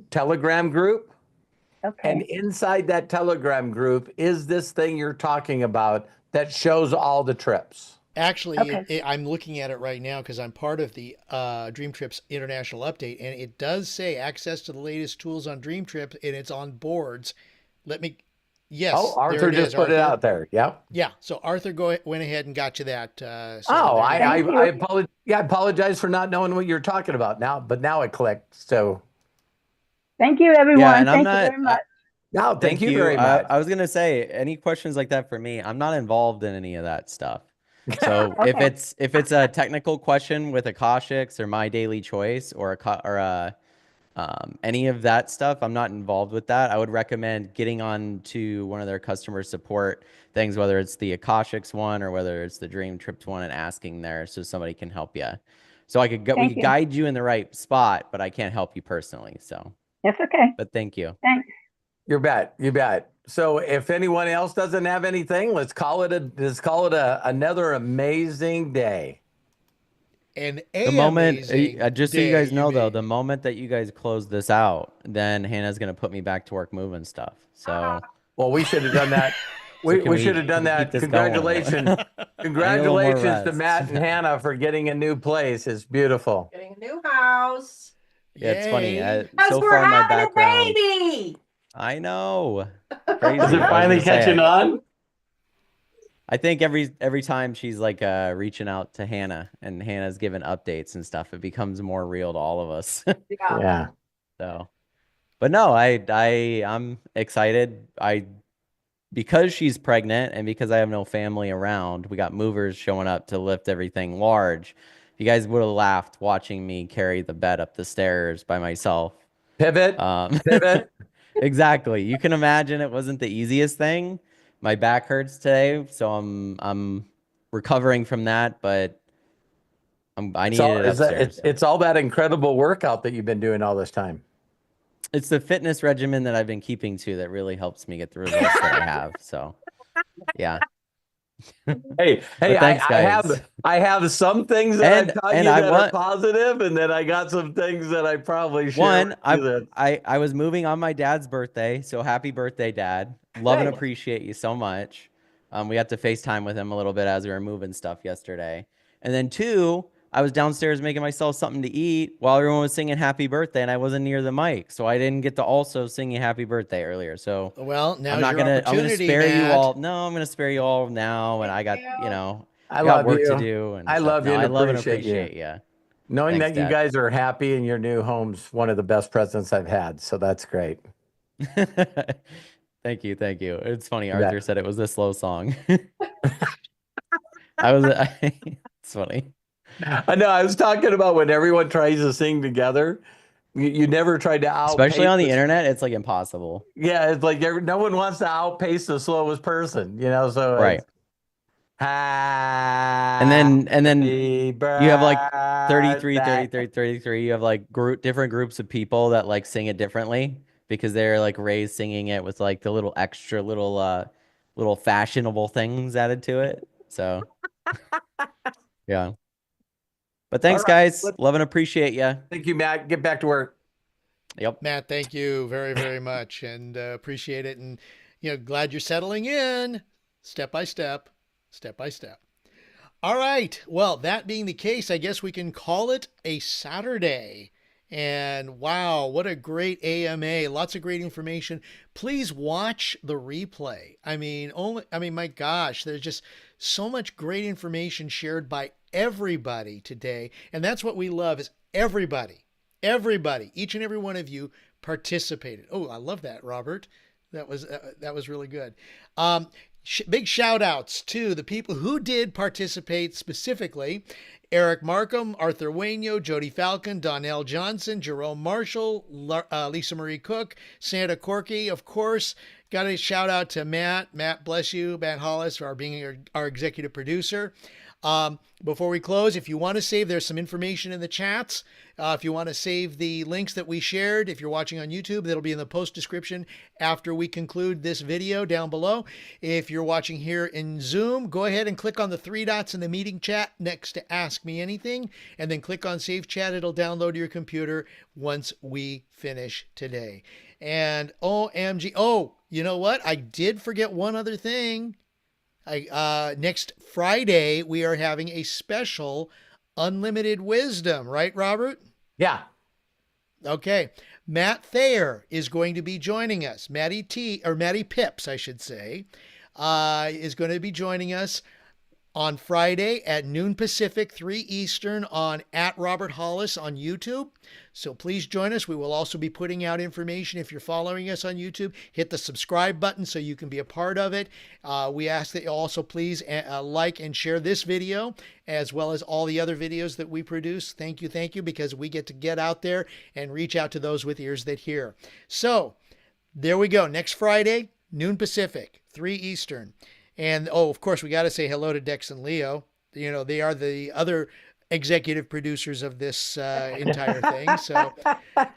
Telegram group. Okay. And inside that Telegram group is this thing you're talking about that shows all the trips. Actually, Okay. I'm looking at it right now because I'm part of the Dream Trips International Update, and it does say access to the latest tools on Dream Trips, and it's on boards. Yes. Oh, Arthur there it just is, put Arthur. it out there. Yep. Yeah. So Arthur went ahead and got you that. I apologize for not knowing what you're talking about now, but now it clicked. So Thank you, everyone. Yeah, and Thank you very much. no, thank you very much. I was gonna say, any questions like that for me, I'm not involved in any of that stuff. So if Okay. it's a technical question with Akashics or My Daily Choice or any of that stuff, I'm not involved with that. I would recommend getting on to one of their customer support things, whether it's the Akashics one or whether it's the Dream Trips one, and asking there so somebody can help you. So we could Thank you. guide you in the right spot, but I can't help you personally. So That's okay. but thank you. Thanks. You bet. So if anyone else doesn't have anything, let's call it another amazing day. The moment, just so you guys know though, the moment that you guys close this out, then Hannah's gonna put me back to work moving stuff. So well, we should have done that. We should have done that. Congratulations to Matt and Hannah for getting a new place. It's beautiful. Getting a new house. Yeah, it's funny. Because So we're far in my having background, a baby. I know. Crazy. Is it finally catching on? I think every time she's like reaching out to Hannah and Hannah's giving updates and stuff, it becomes more real to all of us. Yeah. So, but no, I'm excited. Because she's pregnant and because I have no family around, we got movers showing up to lift everything large. You guys would have laughed watching me carry the bed up the stairs by myself. Pivot. Exactly. You can imagine it wasn't the easiest thing. My back hurts today, so I'm recovering from that, but I needed it upstairs. It's all that incredible workout that you've been doing all this time. It's the fitness regimen that I've been keeping to that really helps me get the results that I have. So, yeah. Hey, thanks, guys. I have some things that I've taught you that are positive, and then I got some things that I probably should. I was moving on my dad's birthday, so happy birthday, Dad. Love and appreciate you so much. We had to FaceTime with him a little bit as we were moving stuff yesterday. And then 2, I was downstairs making myself something to eat while everyone was singing happy birthday, and I wasn't near the mic, so I didn't get to also sing you happy birthday earlier. So well, now I'm gonna spare you all. No, I'm gonna spare you all now, and I got I got work to do. And I love you. I and love and appreciate you. Knowing Thanks, that Dad. you guys are happy in your new home's one of the best presents I've had. So that's great. Thank you. It's funny. Arthur said it was a slow song. It's funny. I know. I was talking about when everyone tries to sing together. You never tried to outpace. Especially on the internet, it's like impossible. Yeah, it's like no one wants to outpace the slowest person, So right. And then you have like 33. You have like different groups of people that like sing it differently because they're like raised singing it with like the little extra little fashionable things added to it. So yeah. But thanks, guys. Love and appreciate you. Thank you, Matt. Get back to work. Yep. Matt, thank you very, very much, and appreciate it. And glad you're settling in, step by step. All right. Well, that being the case, I guess we can call it a Saturday. And wow, what a great AMA! Lots of great information. Please watch the replay. I mean, my gosh, there's just so much great information shared by everybody today, and that's what we love is everybody, each and every one of you participated. Oh, I love that, Robert. That was really good. Big shout outs to the people who did participate specifically. Eric Markham, Arthur Waino, Jody Falcon, Donnell Johnson, Jerome Marshall, Lisa Marie Cook, Santa Corky, of course. Got a shout out to Matt. Matt, bless you. Matt Hollis for being our executive producer. Before we close, if you want to save, there's some information in the chats. If you want to save the links that we shared, if you're watching on YouTube, that'll be in the post description after we conclude this video down below. If you're watching here in Zoom, go ahead and click on the 3 dots in the meeting chat next to Ask Me Anything, and then click on Save Chat. It'll download to your computer once we finish today. And OMG, you know what? I did forget one other thing. Next Friday, we are having a special Unlimited Wisdom, right, Robert? Yeah. Okay. Matt Thayer is going to be joining us. Matty Pips, I should say, is going to be joining us on Friday at noon Pacific, 3 Eastern on @RobertHollis on YouTube. So please join us. We will also be putting out information. If you're following us on YouTube, hit the subscribe button so you can be a part of it. We ask that you also please like and share this video as well as all the other videos that we produce. Thank you, because we get to get out there and reach out to those with ears that hear. So there we go. Next Friday, noon Pacific, 3 Eastern. And, of course, we got to say hello to Dex and Leo. You know, they are the other executive producers of this entire thing. So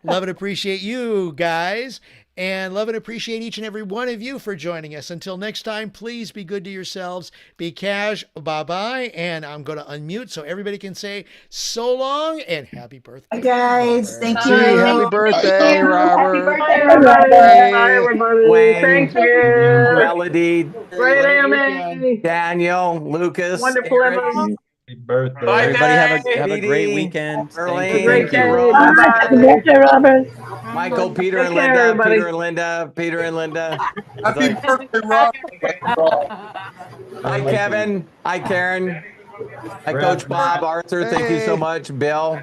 love and appreciate you guys, and love and appreciate each and every one of you for joining us. Until next time, please be good to yourselves. Be cash. Bye-bye. And I'm going to unmute so everybody can say so long and happy birthday. Hi, guys. Robert. Thank Gee, you. happy birthday, Happy Robert. birthday, Bye, Robert. everybody. Wayne, Thank you. Melody, Great Weekend. Amy. Daniel, Lucas, Wonderful Eric, Emily. Happy birthday. Bye, Everybody have a Dee great Dee, weekend. Have a Erlene, great Thank you. day. Rose, Bye-bye. Birthday, Robert. Michael, Peter Take and care, Linda, everybody. Peter and Linda, Peter and Linda. It's Happy like, birthday, Rob. hi, Kevin. Hi, Karen. Hi, We're Coach out. Bob, Arthur. Thank you so much. Bill.